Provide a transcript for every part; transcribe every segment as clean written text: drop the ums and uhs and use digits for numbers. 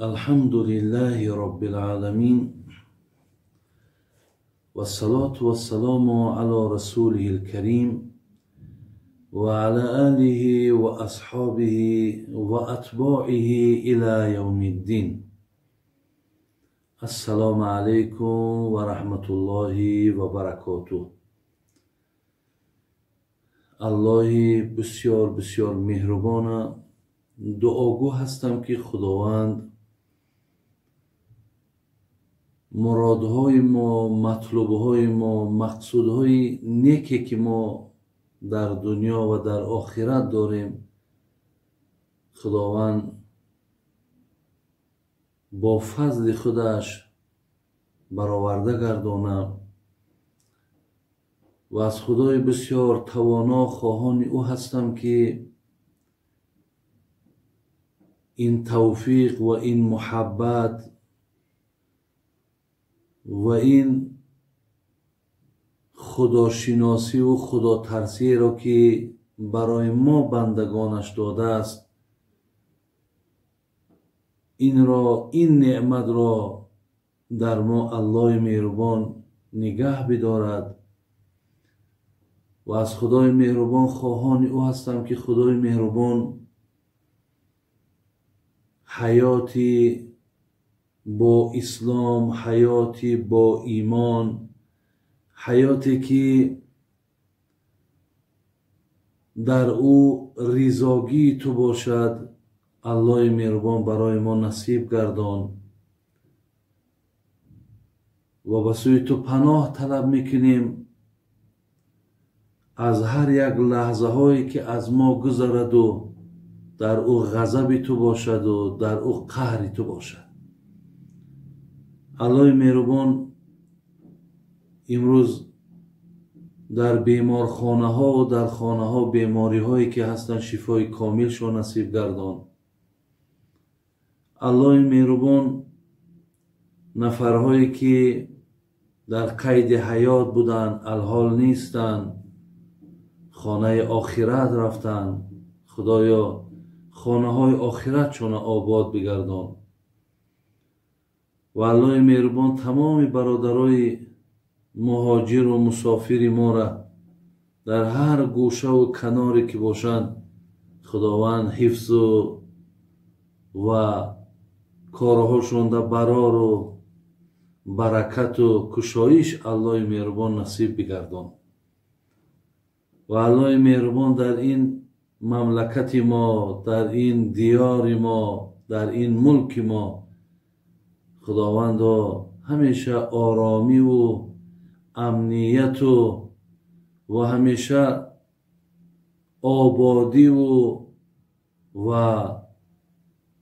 الحمد لله رب العالمين والصلاة والسلام على رسوله الكريم وعلى آله وأصحابه وأتباعه إلى يوم الدين. السلام عليكم ورحمة الله وبركاته. الله بسیار مهربان. دعاگو هستم که خداوند مرادهای ما، مطلوبهای ما، مقصودهای نیکی که ما در دنیا و در آخرت داریم، خداوند با فضل خودش برآورده گردانه و از خدای بسیار توانا خواهان او هستم که این توفیق و این محبت و این خداشناسی و خداترسی را که برای ما بندگانش داده است، این نعمت را در ما الله مهربان نگه بدارد و از خدای مهربان خواهان او هستم که خدای مهربان حیاتی با اسلام، حیاتی با ایمان، حیاتی که در او رضاگی تو باشد، الله مهربان برای ما نصیب گردان و به سوی تو پناه طلب میکنیم از هر یک لحظه هایی که از ما گذرد و در او غضب تو باشد و در او قهر تو باشد. الله مهربان امروز در بیمارخانه ها و در خانه ها بیماری هایی که هستند شفای کامل شو نصیب گردان. الله مهربان نفرهایی که در قید حیات بودند الحال نیستند، خانه آخرت رفتند، خدایا خانه های آخرت چون آباد بگردان و الله مهربان تمام برادرای مهاجر و مسافر ما را در هر گوشه و کناری که باشند خداوند حفظ و کارهاشون در برار و برکت و کشایش الله مهربان نصیب بگردان و الله مهربان در این مملکت ما، در این دیار ما، در این ملک ما خداوند همیشه آرامی و امنیت و همیشه آبادی و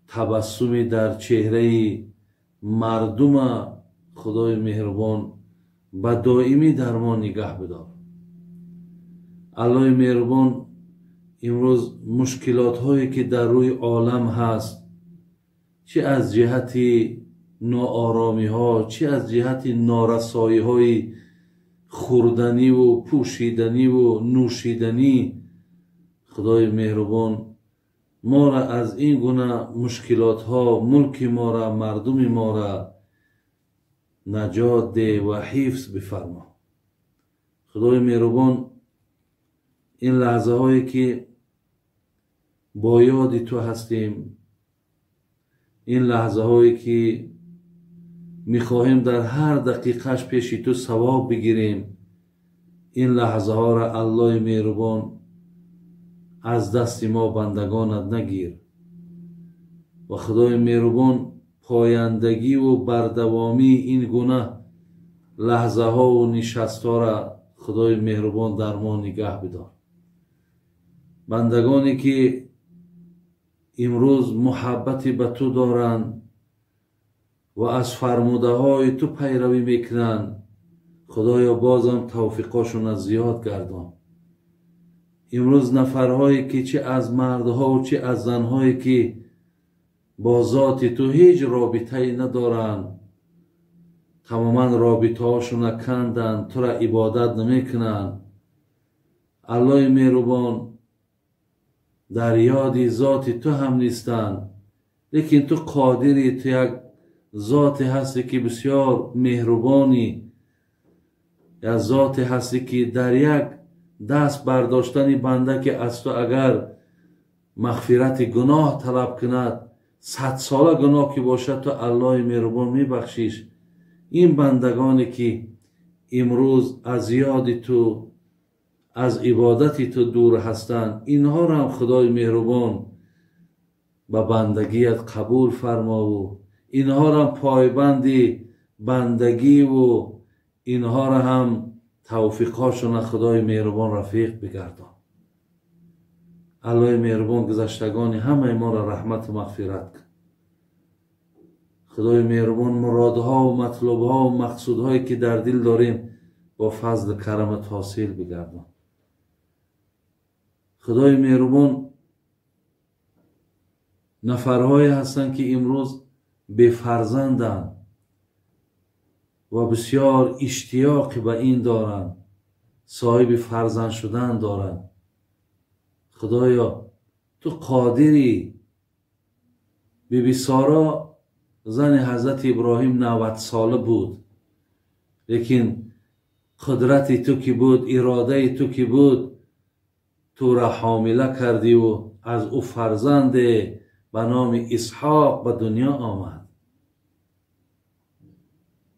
تبسمی در چهره مردم خدای مهربان به دائمی در ما نگه بدار. الله مهربان امروز مشکلات هایی که در روی عالم هست، چه از جهت ناآرامی ها، چه از جهت نارسایی های خوردنی و پوشیدنی و نوشیدنی، خدای مهربان ما را از این گونه مشکلات ها، ملک ما را، مردم ما را نجات ده و حفظ بفرما. خدای مهربان این لحظه هایی که با یاد تو هستیم، این لحظه هایی که میخواهیم در هر دقیقهش پیش تو ثواب بگیریم، این لحظه ها را الله مهربان از دست ما بندگانت نگیر و خدای مهربان پایندگی و بردوامی این گونه لحظه ها و نشست ها را خدای مهربان در ما نگه بدار. بندگانی که امروز محبتی به تو دارند و از فرموده های تو پیروی میکنند، خدایا بازم توفیقاشون از زیاد گردان. امروز نفرهایی که چه از مردها و چه از زنهایی که با ذات تو هیچ رابطه‌ای ندارند، تماما رابطه هاشون کندند، تو را عبادت نمیکنند، الله مهربان در یاد ذات تو هم نیستند، لیکن تو قادری، تو یک ذاتی هستی که بسیار مهربانی، یا ذاتی هستی که در یک دست برداشتن بنده که از تو اگر مغفرت گناه طلب کند، 100 ساله گناه که باشد تو الله مهربان میبخشیش. این بندگانی که امروز از یاد تو، از عبادت تو دور هستند، اینها را هم خدای مهربان به بندگیت قبول فرما و اینها را هم پایبند بندگی و اینها را هم توفیقاشون خدای مهربان رفیق بگردان. الله مهربان گذشتگان همه ما را رحمت و مغفرت کن. خدای مهربان مرادها و مطلوبها و مقصودهایی که در دل داریم با فضل کرمت حاصل بگردان. خدای مهربان نفرهایی هستند که امروز بی فرزندند و بسیار اشتیاق به این دارند، صاحب فرزند شدن دارند. خدایا تو قادری. بیبی سارا زن حضرت ابراهیم 90 ساله بود، لیکن قدرت تو که بود، اراده تو که بود، تو را حامله کردی و از او فرزند به نام اسحاق به دنیا آمد.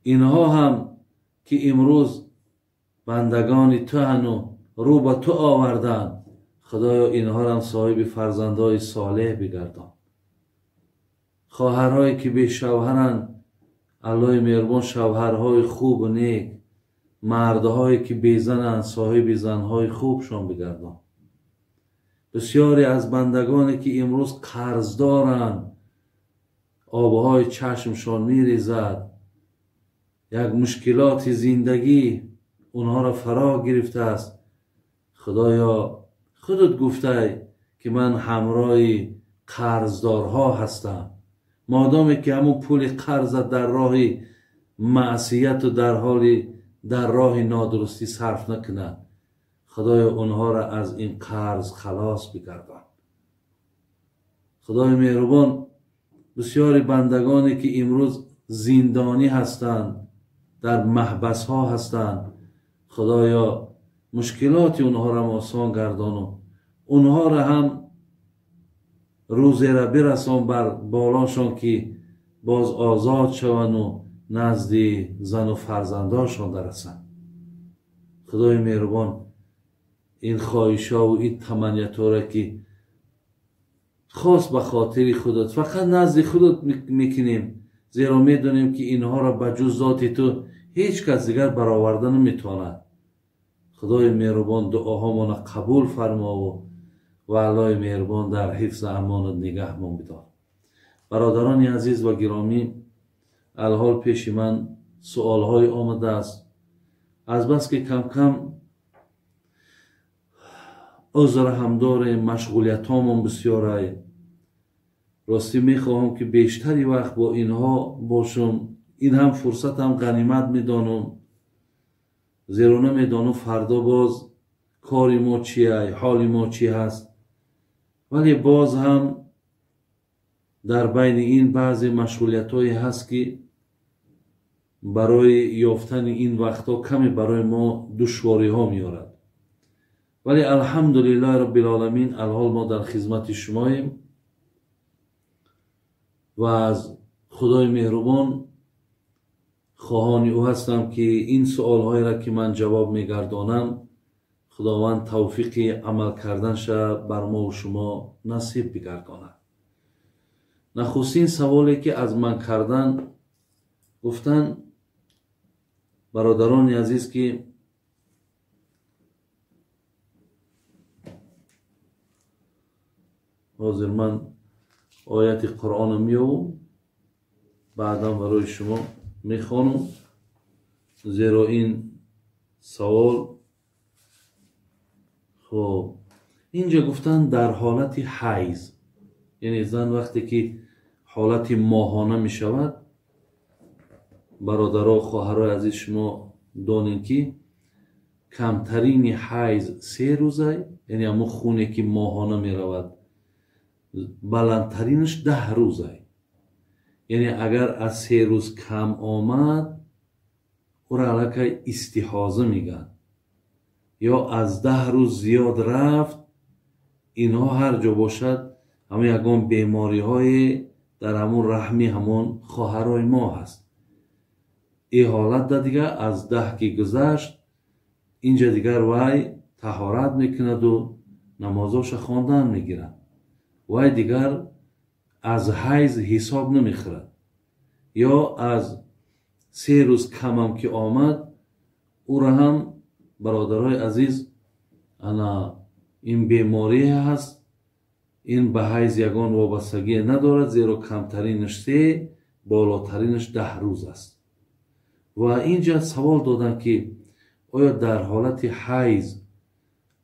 اینها هم که امروز بندگان تو هنو رو به تو آوردن، خدایا اینها هم صاحب فرزندای صالح بگردان. خواهرهایی که به شوهرند، الله مهربان شوهرهای خوب و نیک، مردهایی که به زنند، صاحب زنهای خوبشان بگردان. بسیاری از بندگانی که امروز قرض دارند، آبهای چشمشان میریزد، یک مشکلات زندگی اونها را فرا گرفته است. خدایا خودت گفته که من همراه قرضدارها هستم. مادامی که همون پول قرض در راه معصیت و در راه نادرستی صرف نکنند، خدایا اونها را از این قرض خلاص بگردان. خدای مهربان بسیاری بندگانی که امروز زندانی هستند، در محبس ها هستند، خدایا مشکلات اونها را آسان گردان و اونها را هم روزی را برسان بر بالاشان که باز آزاد شوند و نزد زن و فرزنداشان درسند. خدای مهربان این خواهشا و این تمنیت‌ها را که خاص به خاطر خودت، فقط نزد خودت میکنیم، زیرا میدونیم که اینها را به جز ذات تو هیچ کس دیگر برآورده نمیتواند. خدای مهربان دعاهامان قبول فرما و الله مهربان در حفظ امانت نگهمان بدار. برادران عزیز و گرامی، الحال پیش من سوالهای آمده است. از بس که کم کم عذر هم داره، مشغولیت هامون بسیاره، راستی میخواهم که بیشتری وقت با اینها باشم. این هم فرصت هم غنیمت میدانم، زیرا نمیدانم فردا باز کاری ما چیه، حال ما چی هست. ولی باز هم در بین این بعضی مشغولیت هایی هست که برای یافتن این وقتا کمی برای ما دشواری ها میارد. ولی الحمدلله رب العالمین، الحال ما در خدمت شماییم و از خدای مهربان خواهان او هستم که این سوال های را که من جواب میگردانم، خداوند توفیق عمل کردنش بر ما و شما نصیب بگرداند. نخستین سوالی که از من کردن، گفتن برادران عزیز که حاضر من آیت قرآن میام بعدا برای شما میخوانم، زیرا این سوال خب اینجا گفتن در حالت حیض، یعنی زن وقتی که حالت ماهانه می شود، برادرها خواهرای عزیز شما دانین که کمترین حیض 3 روزه، یعنی همون خونه که ماهانه می رود، بلندترینش 10 روزه. یعنی اگر از 3 روز کم آمد او را علاکه استحاضه میگن، یا از 10 روز زیاد رفت، اینها هر جا باشد همون یکان بیماری های در همون رحمی همون خواهرای ما هست. این حالت دا دیگه از 10 که گذشت اینجا دیگر وای طهارت میکند و نمازاش خواندن میگیرد. وای دیگر از حیض حساب نمیخورد. یا از 3 روز کم هم که آمد او را هم برادرای عزیز این بیماری هست، این به حیض یگان وابستگی ندارد، زیرا کمترینش 3، بالاترینش 10 روز است. و اینجا سوال دادن که آیا در حالت حیض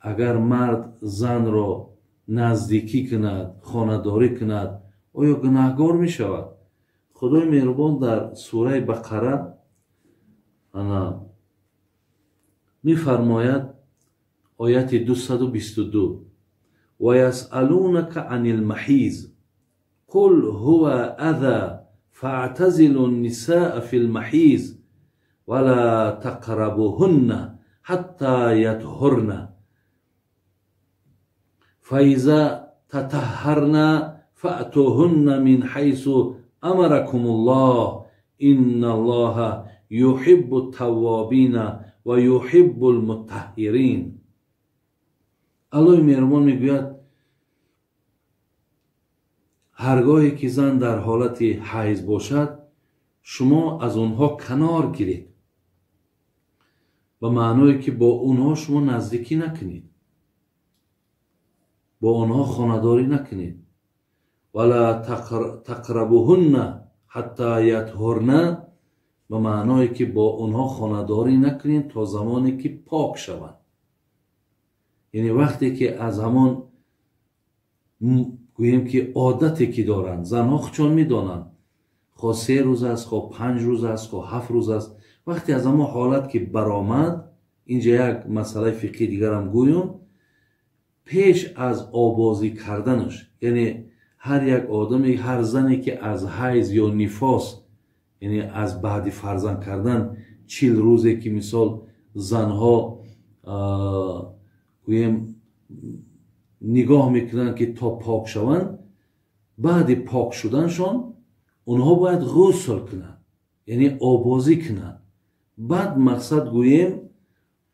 اگر مرد زن را نزدیکی کند، خانه‌داری کند، آیا گناهکار می شود؟ خدای مهربان در سوره بقره می فرماید آیت 222 و یسألونک عن المحیض قل هو اذی فاعتزلوا النساء فی المحیض ولا تقربوهن حتی یطهرن فاذا تطهرن فأتوهن من حیث امرکم الله ان الله یحب التوابین و یحب المطهرین. الله مهربان میگوید هرگاهی که زن در حالت حیض باشد شما از اونها کنار گیرید، به معنای که با اونها شما نزدیکی نکنید، با اونها خانه‌داری نکنید. ولا تقربوهن حتی یطهرن، به معنای که با اونها خانه‌داری نکنید تا زمانی که پاک شوند. یعنی وقتی که از همان گوییم که عادتی که دارند، زنها خودشان میدانند خواه 3 روز است، خواه 5 روز است، خواه 7 روز است، وقتی از همان حالت که برآمد، اینجا یک مسئله فقهی دیگر هم گویم، پیش از آبازی کردنش، یعنی هر یک آدمی، هر زنی که از حیض یا نفاس، یعنی از بعد فرزند کردن 40 روزی که مثال زنها گویم نگاه میکنن که تا پاک شوند، بعد پاک شدنشان اونها باید غسل کنن، یعنی آبازی کنن. بعد مقصد گویم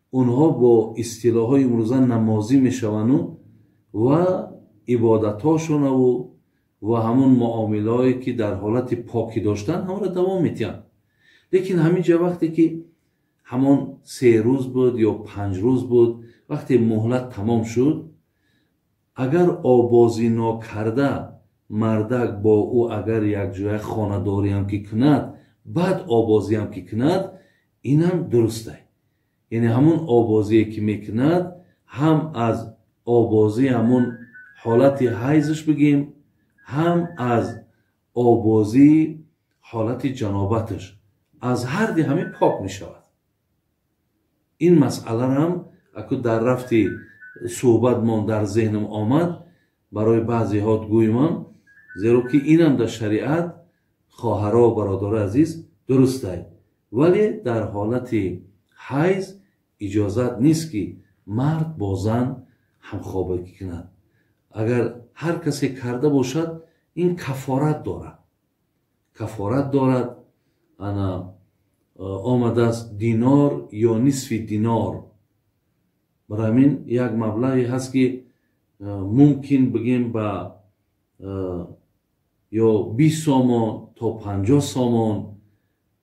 اونها با اصطلاح های امروزه نمازی میشوند و عبادت هاشون و همون معامله که در حالت پاکی داشتن همون را دوام میتین. لیکن همینجا وقتی که همون 3 روز بود یا 5 روز بود، وقتی مهلت تمام شد، اگر آبازی نکرده مردک با او اگر یک جای خانه‌داری هم که کند، بعد آبازی هم که کند، این هم درسته. یعنی همون آبازی که میکند هم از آبازی همون حالت حیضش بگیم، هم از آبازی حالت جنابتش، از هر دی همین پاک میشود. این مسئله هم اکو در رفتی صحبت من در ذهنم آمد، برای بعضی ها گویم، زیرا که اینم در شریعت خواهرها و برادر عزیز درسته، ولی در حالت حیض اجازت نیست که مرد با زن همخوابگی کند. اگر هر کسی کرده باشد این کفارت دارد، کفارت دارد. انا آمده است دینار یا نصف دینار، برای همین یک مبلغی هست که ممکن بگیم با یا 20 سامان تا 50 سامان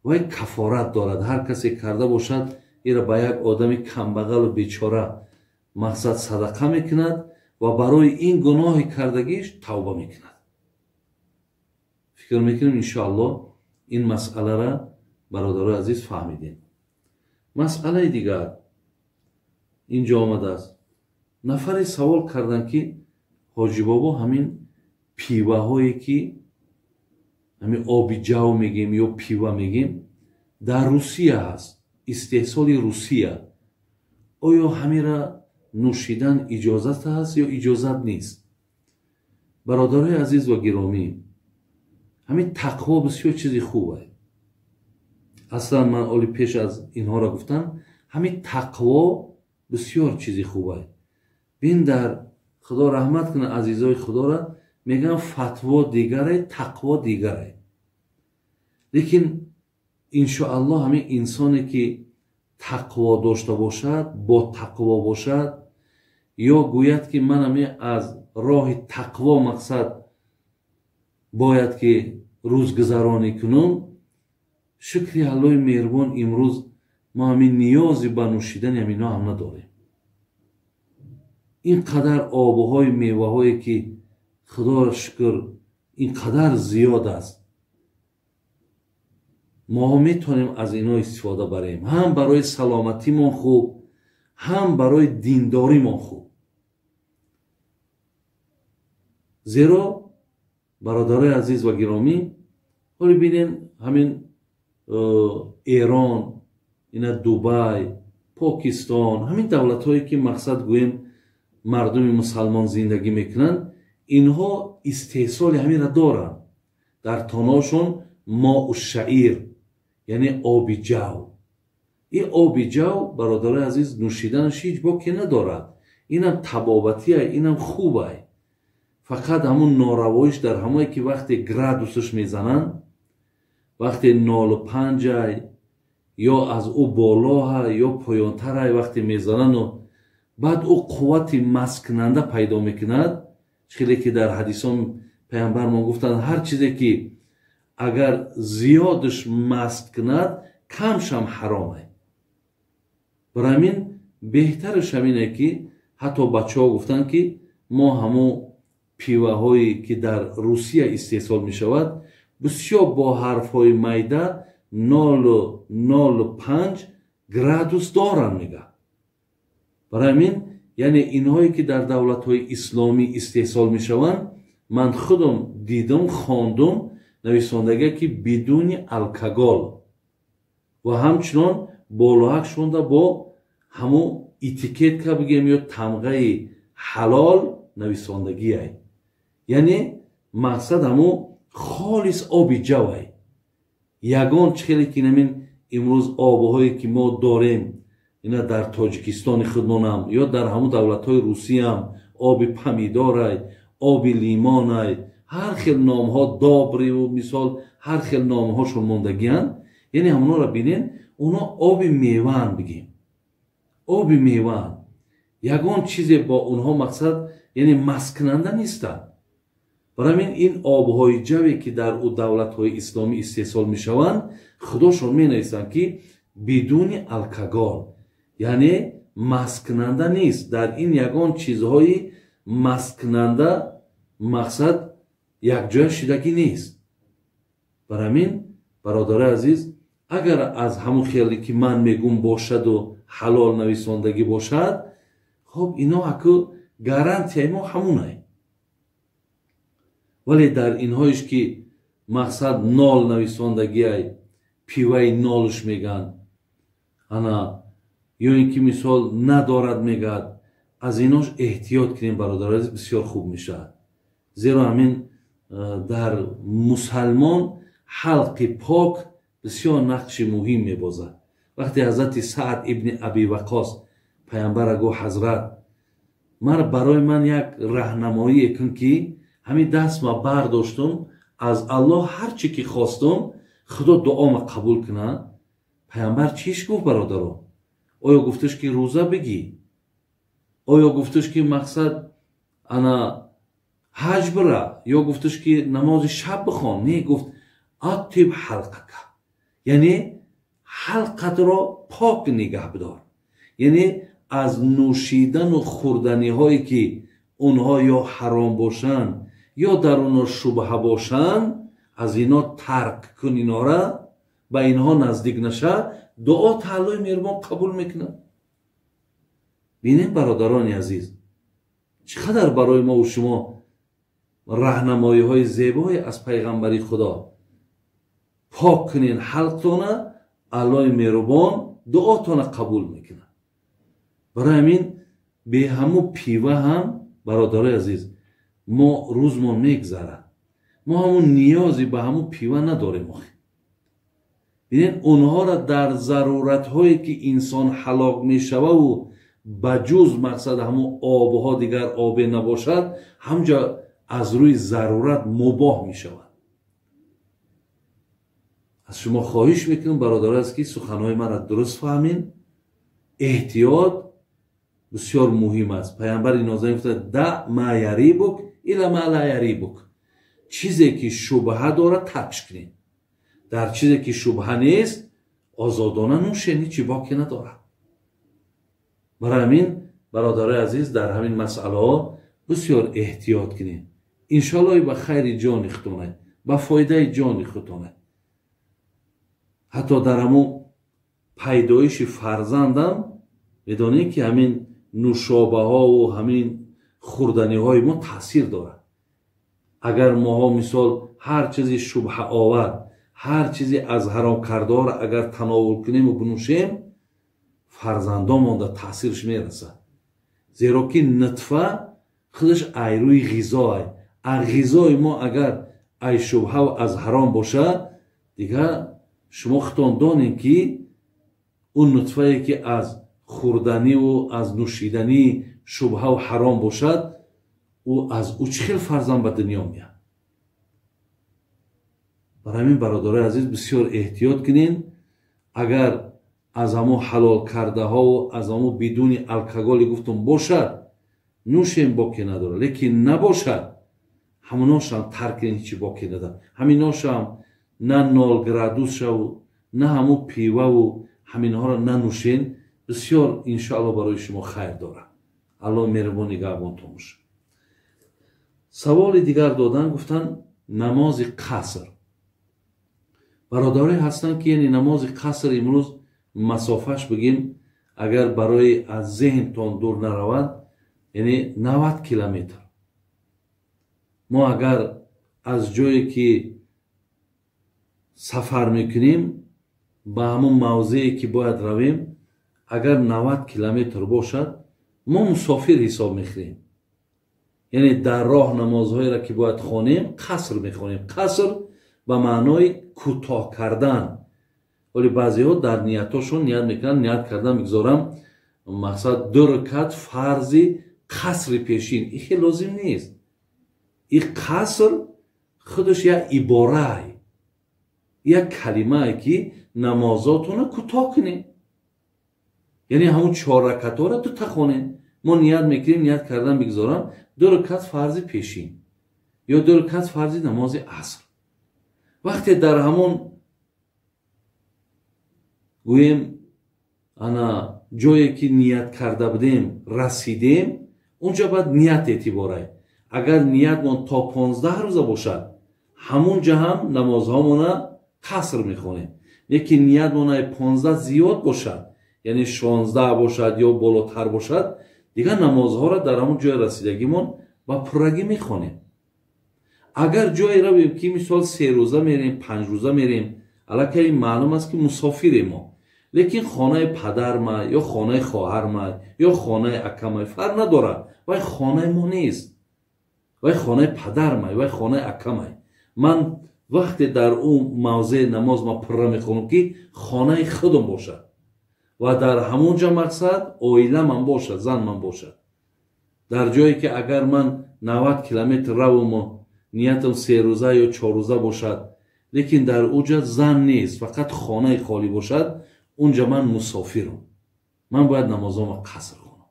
و کفارت دارد. هر کسی کرده باشد این را به یک آدم کمبغل و بیچاره مقصد صدقه میکند و برای این گناه کردگیش توبه میکند. فکر میکنیم انشاءالله این مسئله را برادر عزیز فهمیدین. مسئله دیگر اینجا آمده است. نفری سوال کردن که حاجی بابا همین پیوه هایی که همین آبی جو میگیم یا پیوه میگیم در روسیه هست، استحصال روسیه، آیا همین را نوشیدن اجازت هست یا اجازت نیست؟ برادرای عزیز و گرامی، همین تقوا بسیار چیزی خوبه. اصلا من اولی پیش از اینها را گفتم همین تقوا بسیار چیزی خوبه. بین در خدا رحمت کنه عزیزای خدا را، میگن فتوا دیگره تقوا دیگره. لیکن انشاءالله همین انسانی که تقوا داشته باشد، با تقوا باشد، یا گوید که من همین از راه تقوا مقصد باید که روزگذرانی کنم، شکری الله مهربان امروز ما همین نیازی به نوشیدن همینا هم نداریم. اینقدر آبهای میوه هایی که خدا را شکر اینقدر زیاد است، ما میتونیم از اینا استفاده بریم، هم برای سلامتی ما خوب، هم برای دینداری ما خوب. زیرا برادرای عزیز و گرامی، ولی ببینین همین ایران، اینا دبی، پاکستان، همین دولت هایی که مقصد گویم مردم مسلمان زندگی میکنن، اینها استحصال همین را دارن. در تاناشون ماء الشعیر یعنی آب جو. این آب جو برادر عزیز نوشیدنش هیچ باکی ندارد. اینم طبابتیه، اینم خوبه. فقط همون ناروایش در همایی که وقتی گرادوسش میزنن، وقتی 0.5 یا از او بالا یا پایانتر وقتی میزنن و بعد او قوت مسکننده پیدا میکند. خیلی که در حدیثان پیامبر ما گفتن هر چیزی که اگر زیادش مست کند کمش هم حرامه. برای همین بهترش همینه که حتی بچه ها گفتن که ما همون پیوه هایی که در روسیه استحصال می شود بسیار با حرف های میده 0.05 گرادوس دارن میگه. برای همین یعنی اینهایی که در دولت های اسلامی استحصال می شوند، من خودم دیدم خواندم نویسندگی که بدون الکگول و همچنان بالاک شونده با همون اتیکت که بگیم یا تمغه حلال نویسندگی های. یعنی مقصد همون خالص آب جوه. یگان خیلی که نمین امروز آبهایی که ما داریم اینا در تاجیکستان خودمان هم یا در همون دولت های روسی هم آب پمیدار، آب لیمان، هر خیل نام ها دابری و مثال هر خیل نام هاشون موندگی هن. یعنی همونا را بینین اونا آب میوان بگیم، آب میوان. یگان چیزی با اونها مقصد یعنی مسکننده نیستن. برای این آبهای جوی که در او دولت های اسلامی استحصال می شوند خداشون می نویسند که بدون الکگول یعنی مسکننده نیست. در این یگان چیزهای مسکننده مقصد یک جای شدگی نیست. برای این برادر عزیز اگر از همون خیلی که من میگم باشد و حلال نویسندگی باشد، خب اینا اکو گارانتی ما همونه. ولی در اینهایش که مقصد نال نویسندگی های پیوه نالش میگن انا یا اینکه مثال ندارد میگد، از ایناش احتیاط کنیم برادر عزیز، بسیار خوب میشه. زیرا همین در مسلمان حلق پاک بسیار نقش مهم میبازد. وقتی حضرت سعد ابن ابی وقاص پیامبر گو حضرت برای من یک راهنمایی کن که همین دست ما برداشتم از الله هر چی که خواستم خدا دعا ما قبول کنه. پیامبر چیش گفت برادرو؟ آیا گفتش که روزه بگی؟ آیا گفتش که مقصد انا حج بره؟ یا گفتش که نماز شب بخوان؟ نه، گفت اطیب حلقک، یعنی حلقت را پاک نگه بدار. یعنی از نوشیدن و خوردنی هایی که اونها یا حرام باشن یا در اونها شبهه باشن از اینا ترک کن، اینا را به اینها نزدیک نشه، دعا تعالی مهربان قبول میکنه. بینید برادران عزیز چقدر برای ما و شما راهنمایی های زیبایی از پیغمبری خدا. پاک کنین حلقتونه، الله مهربان دعاتونه قبول میکنه. برای همین به همون پیوه هم برادرای عزیز ما روزمون میگذره. ما همون نیازی به همون پیوه نداریم. ببینید اونها را در ضرورت هایی که انسان هلاک می شود و بجز مقصد همون آبها دیگر آب نباشد همجا از روی ضرورت مباح می شود. از شما خواهش میکنم برادر است که سخنهای من را درست فهمین. احتیاط بسیار مهم است. پیامبر نازنین گفته دع ما یریبک الی ما لا یریبک. چیزی که شبهه داره ترک کنید. در چیزی که شبهه نیست آزادانه نوشین، هیچی باکی نداره. برای همین برادر عزیز در همین مسئله ها بسیار احتیاط کنید. انشالله به خیر جان خودتونه، به فایده جان خودتونه. حتی در همون پیدایش فرزندم میدونید که همین نوشابه ها و همین خوردنی های ما تاثیر داره. اگر ما مثال هر چیزی شبهه آور، هر چیزی از حرام کرده را اگر تناول کنیم و بنوشیم فرزندان در تاثیرش میرسه. زیرا که نطفه خودش ایروی غذای غذای ما اگر ای شبهه و از حرام باشه دیگه شما خودتان دانین که اون نطفه که از خوردنی و از نوشیدنی شبهه و حرام باشد او از او چه خیلی فرزند به دنیا میاد. برای همین برادرای عزیز بسیار احتیاط کنین. اگر از همو حلال کرده ها و از همو بدون الکگولی گفتم باشد نوشیم باکی نداره، لیکن نباشد هموناش هم ترک کنین، هیچی باکی نداره. همیناش هم نه 0 گرادوس شو نه همو پیوه و همینها را ننوشین. بسیار انشاءالله برای شما خیر داره. الله مهربان نگهبانتون باشه. سوال دیگر دادن گفتن نماز قصر. برادرای هستن که یعنی نماز قصر امروز مسافش بگیم اگر برای از ذهنتان دور نرود یعنی 90 کیلومتر. ما اگر از جایی که سفر میکنیم به همون موضعی که باید رویم اگر 90 کیلومتر باشد ما مسافر حساب میخوریم. یعنی در راه نمازهایی را که باید خوانیم قصر میخوانیم. قصر به معنای کوتاه کردن. ولی بعضی ها در نیتاشون نیت میکنن نیت کردن میگذارم مقصد 2 رکعت فرضی قصر پیشین. این خیلی لازم نیست. این قصر خودش یک عباره یک کلمه که نمازاتون کوتاه کنید. یعنی همون 4 رکعت ها را تو تخونین. ما نیت میکنیم نیت کردن بگذارم 2 رکعت فرض پیشین یا 2 رکعت فرض نماز عصر. وقتی در همون گویم انا جایی که نیت کرده بودیم رسیدیم اونجا باید نیت اعتباره. اگر نیت من تا 15 روزه باشد همونجا هم نمازهامون قصر میخونیم. لیکن نیت من 15 زیاد باشد یعنی 16 باشد یا بالاتر باشد دیگر نمازها را در همون جای رسیدگیمون با پرگی میخونیم. اگر جایی را بیم که مثال 3 روزه میریم 5 روزه میریم علاکه این معلوم است که مسافریم ما. لیکن خانه پدر ما یا خانه خواهر ما یا خانه اکم فرق نداره. وای خانه ما نیست. وای خانه پدر ما وای خانه اکم. من وقتی در اون موضع نماز ما پر میخونم که خانه خودم باشد و در همونجا مقصد اویله من باشد زن من باشد. در جایی که اگر من 90 کیلومتر روم و نیتم 3 روزه یا 4 روزه باشد لیکن در اونجا زن نیست فقط خانه خالی باشد اونجا من مسافرم. من باید نمازم قصر کنم.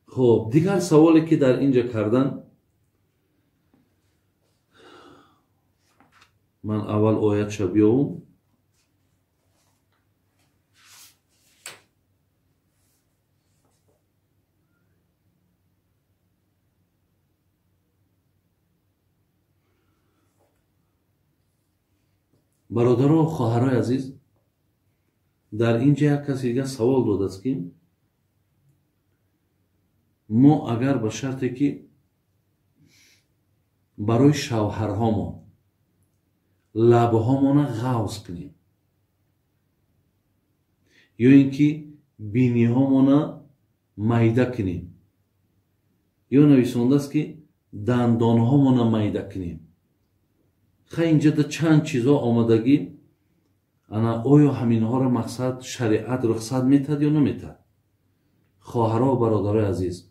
خب دیگر سوالی که در اینجا کردن من اول آیت شو بیاوم. برادران و خواهرای عزیز در اینجا یک کسی دیگه سوال داده است که ما اگر به شرطی که برای شوهرهامون لبهامون غوض کنیم یا اینکه بینیهامون میده کنیم یا نویسنده است که دندانهامون میده کنیم. خیلی اینجا در چند چیزا آمدگی انا آیا همین ها را مقصد شریعت رخصت میتد یا نمیتد؟ خواهرها و برادرای عزیز،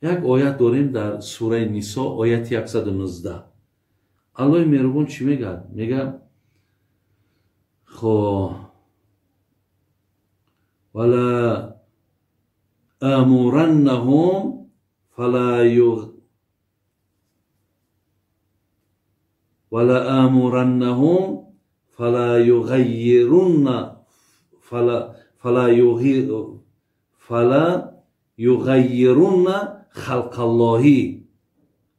یک آیت داریم در سوره نساء آیت 119. الله مهربان چی میگه؟ میگه خب ولا امورنهم فلا یغیرن خلق الله.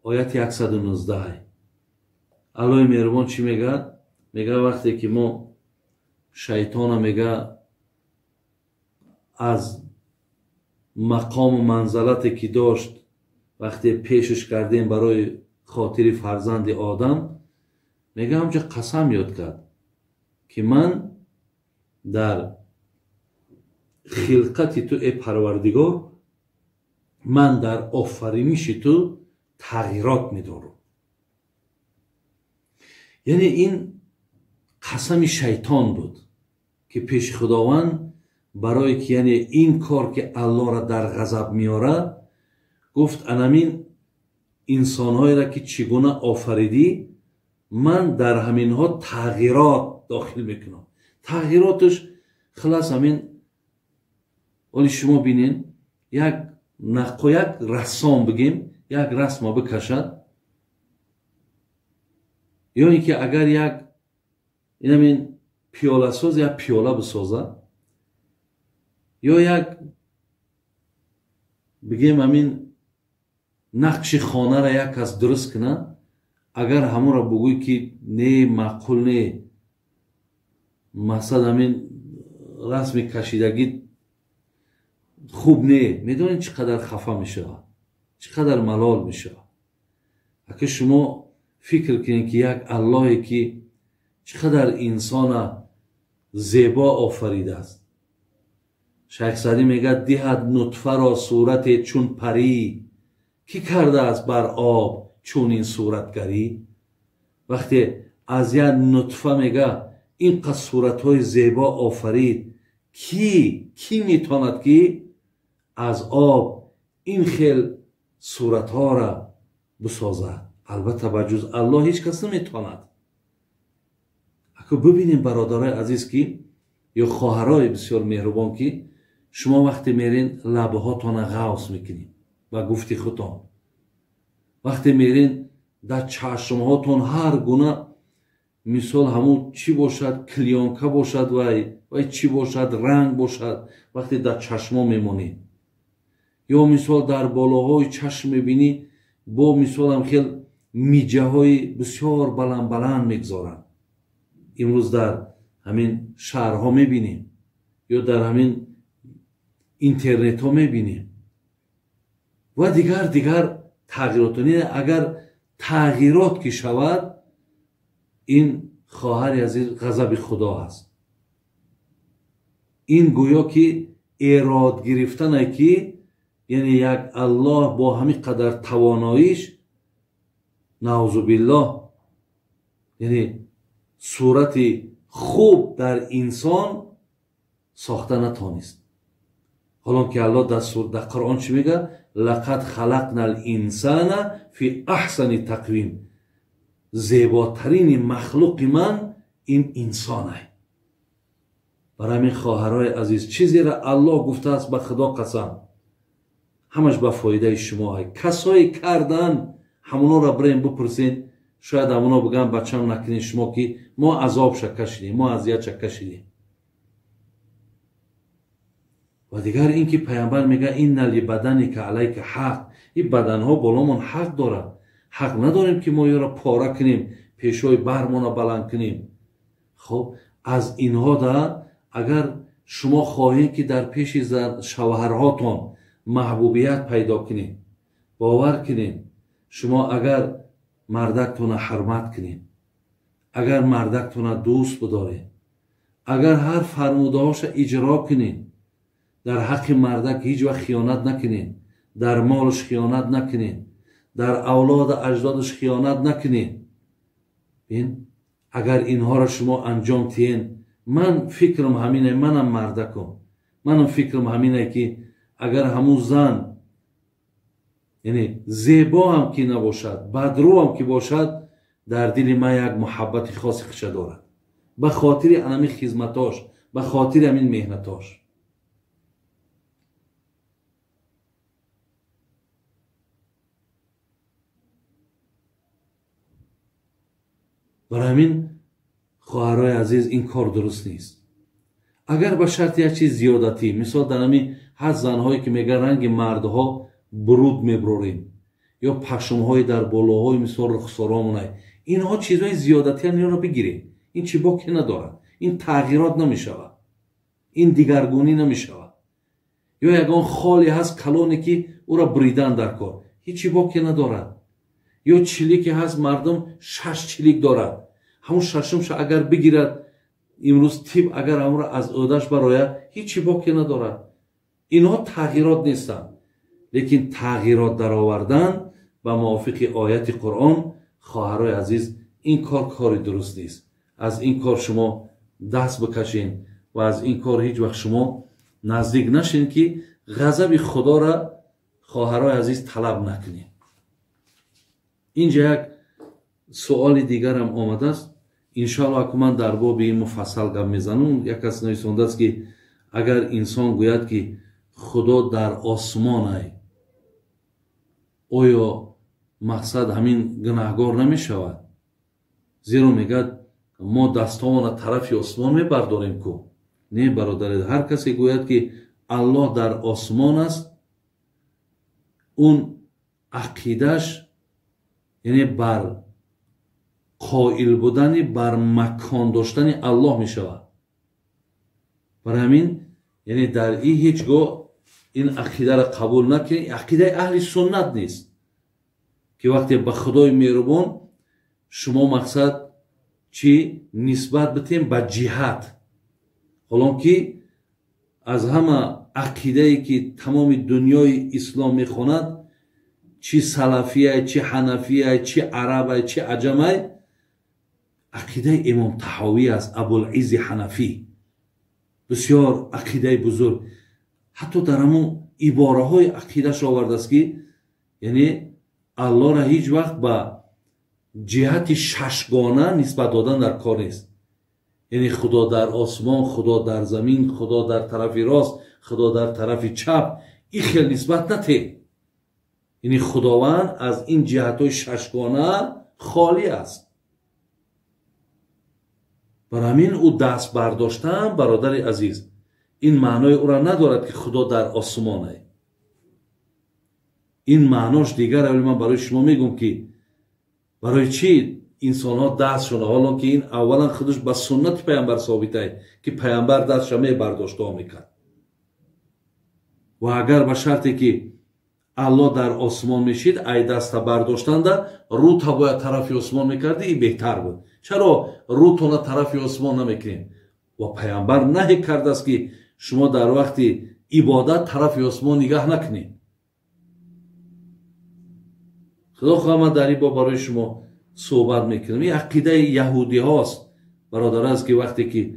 آیت 119. الله مهربان چی میگه؟ میگه وقتی که ما شیطان میگه از مقام و منزلتی که داشت وقتی پیشش کردیم برای خاطر فرزند آدم، میگه همچه قسم یاد کرد که من در خلقت تو ای پروردگار، من در آفرینش تو تغییرات میدارم. یعنی این قسم شیطان بود که پیش خداوند برای که یعنی این کار که الله را در غضب میاره، گفت انامین انسانهایی را که چگونه آفریدی، من در همین ها تغییرات داخل میکنم. تغییراتش خلاص همین ولی شما بینین یک رسام بگیم یک رسم بکشد، یا اینکه اگر یک این همین پیاله ساز یا پیاله بسازه، یا یک بگیم همین نقش خانه را یک کس درست کنه، اگر همون را بگوی که نه معقول نه، مثلا همین رسم کشیدگی خوب نه، میدونین چقدر خفه میشه، چقدر ملال میشه. اگه شما فکر کنید که یک اللهی که چقدر انسان زیبا آفریده است. شیخ سعدی میگه دهد نطفه را صورت چون پری، کی کرده است بر آب چون این صورتگری. وقتی از یک نطفه میگه اینقدر صورتهای زیبا آفرید، کی میتواند که از آب این خیل صورتها را بسازد؟ البته بجز الله هیچ کس نمیتواند. اگه ببینیم برادرای عزیز که یا خواهرای بسیار مهربان که شما وقتی میرین لبه هاتون غوص میکنین و گفتی خودتان، وقتی میرین در چشم هاتون هر گونه مثال همون چی باشد، کلیانکه باشد و چی باشد، رنگ باشد، وقتی در چشم میمونید، یا مثال در بالاهای چشم میبینی با مثال هم خیلی میجه های بسیار بلند میگذارن. امروز در همین شهرها میبینیم یا در همین اینترنت ها میبینیم و دیگر تغییرات. اگر تغییرات که شود، این خواهر عزیز غضب خدا است. این گویا که ایراد گرفتن که یعنی یک الله با همین قدر تواناییش نعوذ بالله یعنی صورت خوب در انسان ساخته نتانست. حالا که الله در قرآن چی میگه؟ لقد خلقنا الانسان فی احسن تقویم. زیباترین مخلوق من این انسانه. برای همین خواهرای عزیز چیزی را الله گفته است به خدا قسم، همش به فایده شما های. کسایی کردن همونا را بریم بپرسین، شاید همونا بگن بچم نکنین شما که ما عذاب کشیدیم، ما اذیت کشیدیم. و دیگر این که پیامبر میگه این لبدنی که علیک حق، این بدن ها بالامون حق داره. حق نداریم که ما یا را پاره کنیم، پیشوی برمان را بلند کنیم. خب از اینها دا اگر شما خواهید که در پیش شوهرهاتون محبوبیت پیدا کنید، باور کنید شما اگر مردکتون حرمت کنید، اگر مردکتون دوست بدارید، اگر هر فرمودهاش اجرا کنید، در حق مردک هیچ وقت خیانت نکنید، در مالش خیانت نکنید، در اولاد اجدادش خیانت نکنی. این اگر اینها را شما انجام تین، من فکرم همینه، منم مردکم، منم فکرم همینه که اگر همون زن یعنی زیبا هم که نباشد، بدرو هم که باشد، در دل ما یک محبت خاصی خشه دارد، به خاطر همین خدمتاش، به خاطر همین مهنتاش. برای همین خواهرای عزیز این کار درست نیست. اگر به شرط یک چیز زیادتی، مثال در همین هست زنهایی که میگه رنگ مردها برود میبروریم یا پشمهای در بالاهای مثال رخسارامونای، اینها چیزهای زیادتی هم را بگیریم. این چی باکی ندارد، این تغییرات نمیشود، این دیگرگونی نمیشود. یا یگان خالی هست کلانی که او را بریدن در کار، هیچی باکی ندارد. یا چلیکی هست مردم 6 چلیک دارد، همون ششمش اگر بگیرد امروز تیب اگر همون را از عهده‌اش برآید هیچی باکی ندارد. اینها تغییرات نیستند، لیکن تغییرات در آوردن به موافق آیت قرآن. خواهرای عزیز این کار درست نیست. از این کار شما دست بکشین و از این کار هیچ وقت شما نزدیک نشین که غضب خدا را خواهرای عزیز طلب نکنین. اینجا یک سوال دیگر هم آمده است، انشاءالله که من در باب این مفصل گپ میزنم. یک کس نویسنده است که اگر انسان گوید که خدا در آسمان است، آیا مقصد همین گناهگار نمی شود؟ زیرا میگد ما دستان طرف آسمان میبرداریم کو. نه برادر، هر کسی گوید که الله در آسمان است، اون عقیدش یعنی بر قائل بودن بر مکان داشتن الله می شود. برای همین یعنی در این هیچگاه این عقیده را قبول نکنید. عقیده اهل سنت نیست که وقتی به خدای مهربان شما مقصد چی نسبت بتیم به جهت، حالا که از همه عقیده ای که تمام دنیای اسلام میخواند، چی سلفیه، چی حنفیه، چی عربه، چی عجمه، عقیده امام طحاوی است، ابوالعز حنفی، بسیار عقیده بزرگ. حتی در همون عباره های عقیدهش آورده است که یعنی الله را هیچ وقت به جهت ششگانه نسبت دادن در کار نیست. یعنی خدا در آسمان، خدا در زمین، خدا در طرف راست، خدا در طرف چپ، این خیلی نسبت نته. یعنی خداوند از این جهت های ششگانه خالی است. برای همین او دست برداشتن برادر عزیز این معنای او را ندارد که خدا در آسمان است. این معناش دیگر. ولی من برای شما میگم که برای چی انسان ها دست شونه، حالا که این اولا خودش به سنت پیامبر ثابته که پیامبر دستش می برداشته میکرد. و اگر به شرطی که الله در آسمان میشید ای دست برداشتن در رو تا باید طرف آسمان میکردی، این بهتر بود. چرا رو تا طرف آسمان نمیکنیم؟ و پیامبر نهی کرده است که شما در وقت عبادت طرف آسمان نگاه نکنید. خدا خواهد در این باب برای شما صحبت میکنم. این عقیده یهودی هاست برادر است که وقتی که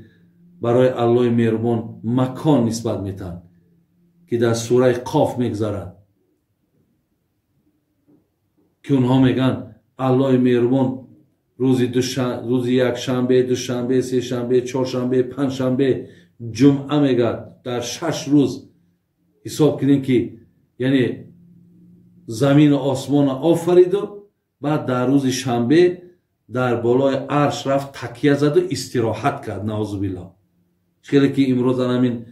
برای الله مهربان مکان نسبت میتن که در سوره قاف میگذارد که اونها میگن الله مهربان روز یک شنبه، دوشنبه، سه شنبه، چهارشنبه، پنجشنبه، جمعه میگد در 6 روز حساب کنین که یعنی زمین و آسمان آفرید و بعد در روز شنبه در بالای عرش رفت تکیه زد و استراحت کرد. نعوذ بالله. خیلی که امروز همین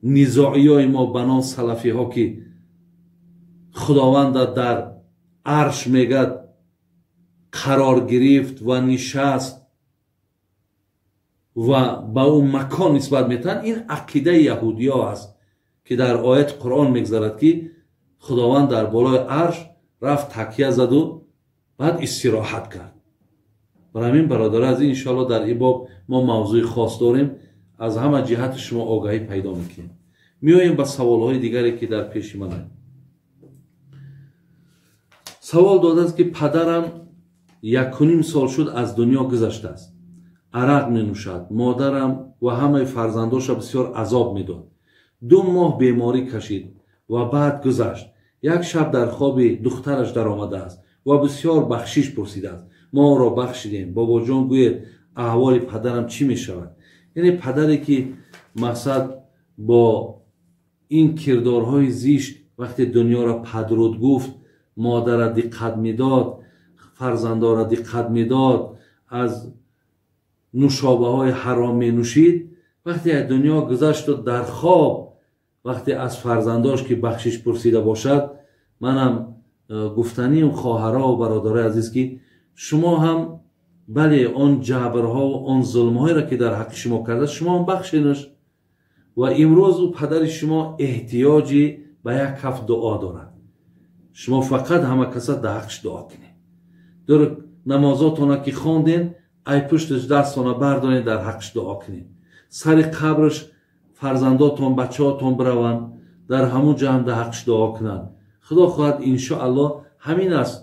نزاعی های ما بنان سلفی ها که خداوند در عرش میگد قرار گرفت و نشست و با اون مکان نسبت میتن، این عقیده یهودی ها است که در آیت قرآن میگذارد که خداوند در بالای عرش رفت تکیه زد و بعد استراحت کرد. برای همین برادر از این انشاءالله در این باب ما موضوع خاص داریم، از همه جهت شما آگاهی پیدا میکنیم. میاییم به سوالهای دیگری که در پیش من است. савол додааст ки падарам 1.5 сол шуд аз дунё гузаштааст. арақ менӯшад. модарам ва ҳамаи фарзандоша бисёр азоб медод. 2 моҳ беморӣ кашид ва баъд гузашт. як шаб дар хоби духтараш даромадааст ва бисёр бахшиш пурсидааст. мо оро бахшидем. бобоҷон гӯед аҳволи падарам чӣ мешавад? яъне падаре ки мақсад бо ин кирдорҳои зишт вақте дунёро падруд гуфт, модара диққат медод, фарзандора диққат медод, аз нушобаҳои ҳаром менӯшид, вақте аз дунё гузашту дар хоб вақте аз фарзандош ки бахшиш пурсида бошад, манам гуфтаним хоҳарову бародарои азиз ки шумо ҳам бале он ҷабрҳо он зулмҳоеро ки дар ҳаққи шумо кардааст, шумо ҳам бахшенаш. ва имрӯз ӯ падари шумо эҳтиёҷи ба як каф дуо дорад. шумо фақат ҳама каса дар ҳаққиш дуо кунед. дур намозотона ки хонден, ай пушташ дастона бардоред дар ҳаққиш дуо кунед. сари қабраш фарзандотон бачаҳотон бираванд, дар ҳамун ҷо ҳам дар ҳаққиш дуо кунанд. худо хоҳад иншоаллоҳ ҳамин аст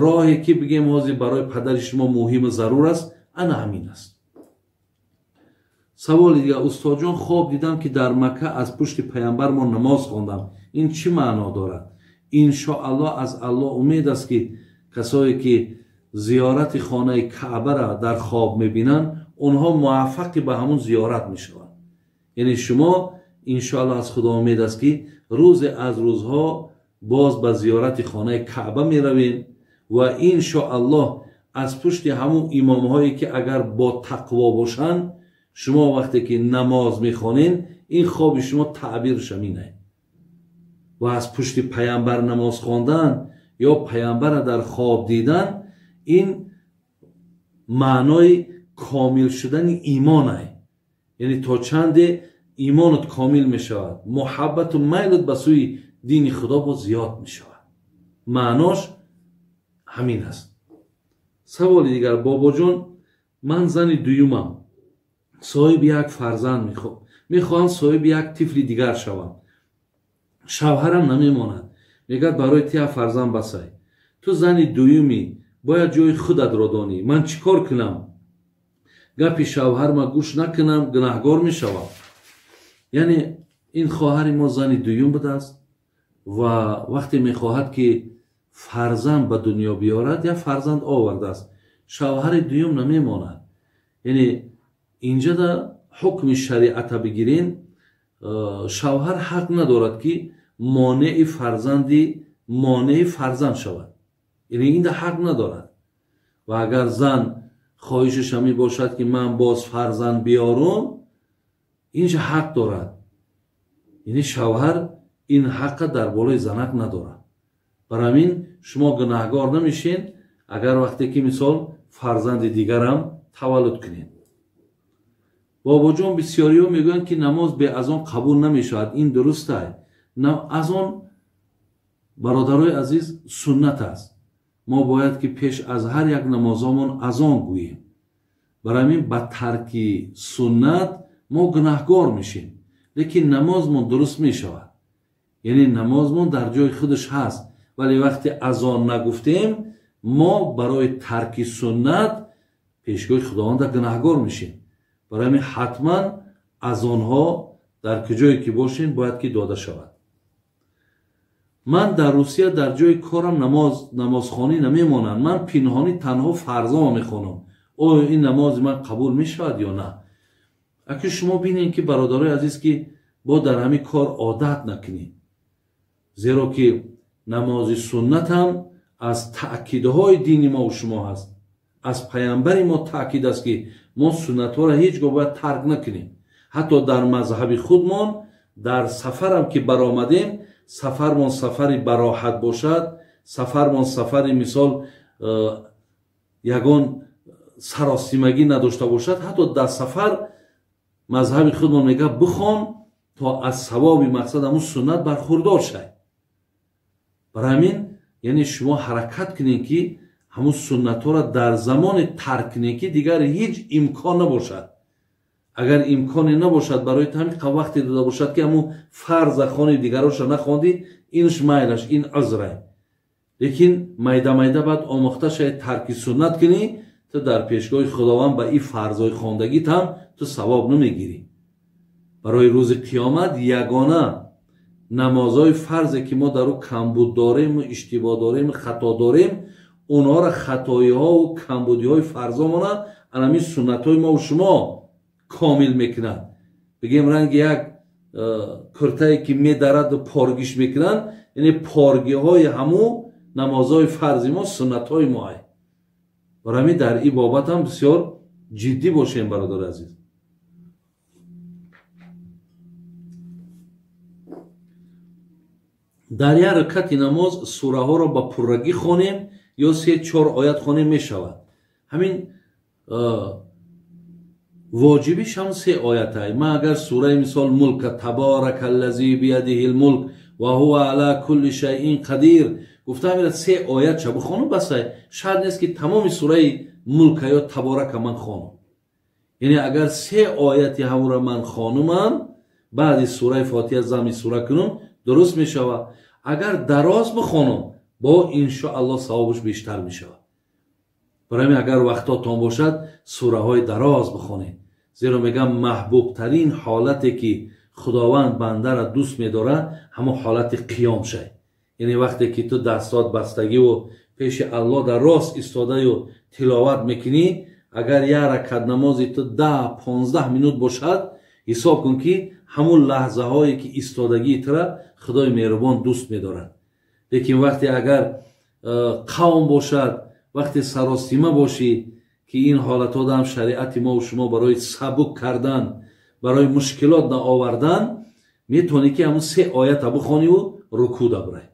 роҳе ки бигем ҳозир барои падари шумо муҳиму зарур аст, ана ҳамин аст. саволи дигар: устодҷон, хоб дидам ки дар Макка аз пушти паямбар мо намоз хондам. ин чӣ маъно дорад? иншоаллоҳ аз аллоҳ умед аст ки касое ки зиёрати хонаи Каъбара дар хоб мебинанд, онҳо муваффақи ба ҳамун зиёрат мешаванд. яъне шумо иншоаллоҳ аз худо умед аст ки рӯзе аз рӯзҳо боз ба зиёрати хонаи Каъба меравем ва иншоаллоҳ аз пушти ҳамун имомҳое ки агар бо тақво бошанд, шумо вақте ки намоз мехонен, ин хоби шумо таъбирш аминае. ва аз пушти паямбар намоз хондан ё паямбара дар хоб дидан, ин маънои комил шудани имонае. яъне то чанде имонат комил мешавад, муҳаббату майлут ба сӯи дини худо бо зиёд мешавад. маънош ҳамин аст. саволи дигар: бобоҷон, ман зани дуюмам, соҳиби як фарзанд мехоҳам соҳиби як тифли дигар шавам. шавҳарам намемонад. мегӯяд барои тия фарзанд басай. ту зани дуюмӣ, бояд ҷои худатро донӣ. ман чӣ кор кунам? гапи шавҳарма гӯш накунам, гунаҳгор мешавам. яъне ин хоҳари мо зани дуюм будааст ва вақте мехоҳад ки фарзанд ба дунё биёрад, як фарзанд овардааст. шавҳари дуюм намемонад. яъне инҷа да ҳукми шариата бигирем, шавҳар ҳақ надорад ки монеи фарзанд шавад. яъне ин да ҳақ надорад. ва агар зан хоҳишаш ҳами бошад ки ман боз фарзанд биёрум, инҷа ҳақ дорад. яъне шавҳар ин ҳаққа дар болои занак надорад. барои ҳамин шумо гунаҳгор намешен агар вақте ки мисол фарзанди дигарам таваллуд кунед. бобоҷон, бисёриҳо мегӯянд ки намоз бе азон қабул намешавад. ин дуруст аст? азон, бародарои азиз, суннат аст. мо бояд ки пеш аз ҳар як намозомон азон гӯем. барои ҳамин ба тарки суннат мо гунаҳгор мешем, лекин намозмон дуруст мешавад. яъне намозмон дар ҷои худаш ҳаст, вале вақте азон нагуфтем, мо барои тарки суннат пешгоҳи худованда гунаҳгор мешем. барои ҳамин ҳатман азонҳо дар куҷое ки бошем бояд ки дода шавад. ман дар Русия дар ҷои корам намозхонӣ намемонам. ман пинҳонӣ танҳо фарзома мехонам. оё ин намози ман қабул мешавад ё на? акӣ шумо бинед ки бародарои азиз ки бо дар ҳамин кор одат накунем. зеро ки намози суннат ҳам аз таъкидҳои дини мо шумо ҳаст. аз паямбари мо таъкид аст ки мо суннатҳоро ҳеҷ гоҳ бояд тарк накунем. ҳатто дар мазҳаби худмон дар сафарам ки баромадем, сафармон сафари бароҳат бошад, сафармон сафари мисол ягон саросимагӣ надошта бошад, ҳатто дар сафар мазҳаби худмон мегӯяд бихон то аз савоби мақсад ҳамун суннат бархурдор шай. барои ҳамин яъне шумо ҳаракат кунед ки ҳамун суннатҳоро дар замоне тарк кунед ки дигар ҳеҷ имкон набошад. агар имконе набошад барои ҳамин вақте дода бошад ки ҳамун фарза хони дигароша нахондӣ, инш майлаш, ин узрай. لیکن майда майда баъд омӯхта шаед тарки суннат кунӣ, ту дар пешгоҳи худованд ба ин фарзҳои хондагит ҳам ту савоб намегирӣ. барои рӯзи қиёмат ягона намозҳои фарзе ки мо дар ӯ камбуд дориму иштибоҳ дориму хато дорем, онҳоро хатоиҳову камбудиҳои фарзҳомона анами суннатҳои мову шумо комил мекунад. бигем ранги як куртае ки медараду поргиш мекунанд, яъне поргиҳои ҳамун намозҳои фарзи мо, суннатҳои мо ай. барои ҳамин дар ин бобат ҳам бисёр ҷиддӣ бошем бародари азиз. дар як ракъати намоз сураҳоро ба пуррагӣ хонем ё 3-4 оят хонем мешавад. ҳамин воҷибиш ҳам 3 оят ай. ман агар сураи мисол мулка таборакаллази биядиҳил мулк ва ҳуа ала кулли шайин қадир гуфта ҳамира 3 оят ша бихонам бас ай. шарт нест ки тамоми сураи мулка ё таборака ман хонам. яъне агар 3 ояти ҳамура ман хонумам баъди сураи фотиҳа зами сура кунам дуруст мешавад. агар дароз бихонам бо иншоаллоҳ савобаш бештар мешавад. барои ҳамин агар вақтотон бошад сураҳои дароз бихонед, зеро мегам маҳбубтарин ҳолате ки худованд бандара дӯст медорад ҳамон ҳолати қиём шай. яъне вақте ки ту дастот бастагиву пеши аллоҳ дар рост истодаю тиловат мекунӣ, агар як ракъат намози ту 10-15 минут бошад, ҳисоб кун ки ҳамун лаҳзаҳое ки истодагии тура худои меҳрубон дӯст медорад. лекин вақте агар қавм бошад, вақте саросима бошӣ ки ин ҳолатҳо ҳам шариати мо шумо барои сабук кардан, барои мушкилот наовардан, метавонӣ ки ҳамун 3 оята бихониву рукӯъ дабурай.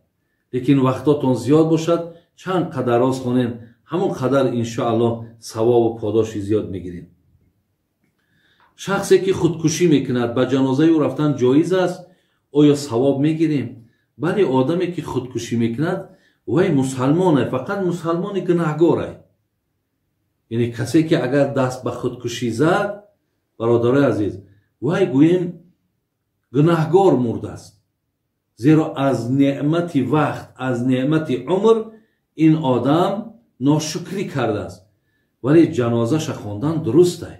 лекин вақтотон зиёд бошад, чанд қадар роз хонем, ҳамон қадар иншоаллоҳ савобу подоши зиёд мегирем. шахсе ки худкушӣ мекунад, ба ҷанозаи ӯ рафтан ҷоиз аст? оё савоб мегирем? бале, одаме ки худкушӣ мекунад вай мусалмон ай, фақат мусалмони гунаҳгор ай. яъне касе ки агар даст ба худкушӣ зад, бародарои азиз, вай гӯем гунаҳгор мурдааст. зеро аз неъмати вақт, аз неъмати умр ин одам ношукрӣ кардааст. вале ҷанозаша хондан дуруст ай.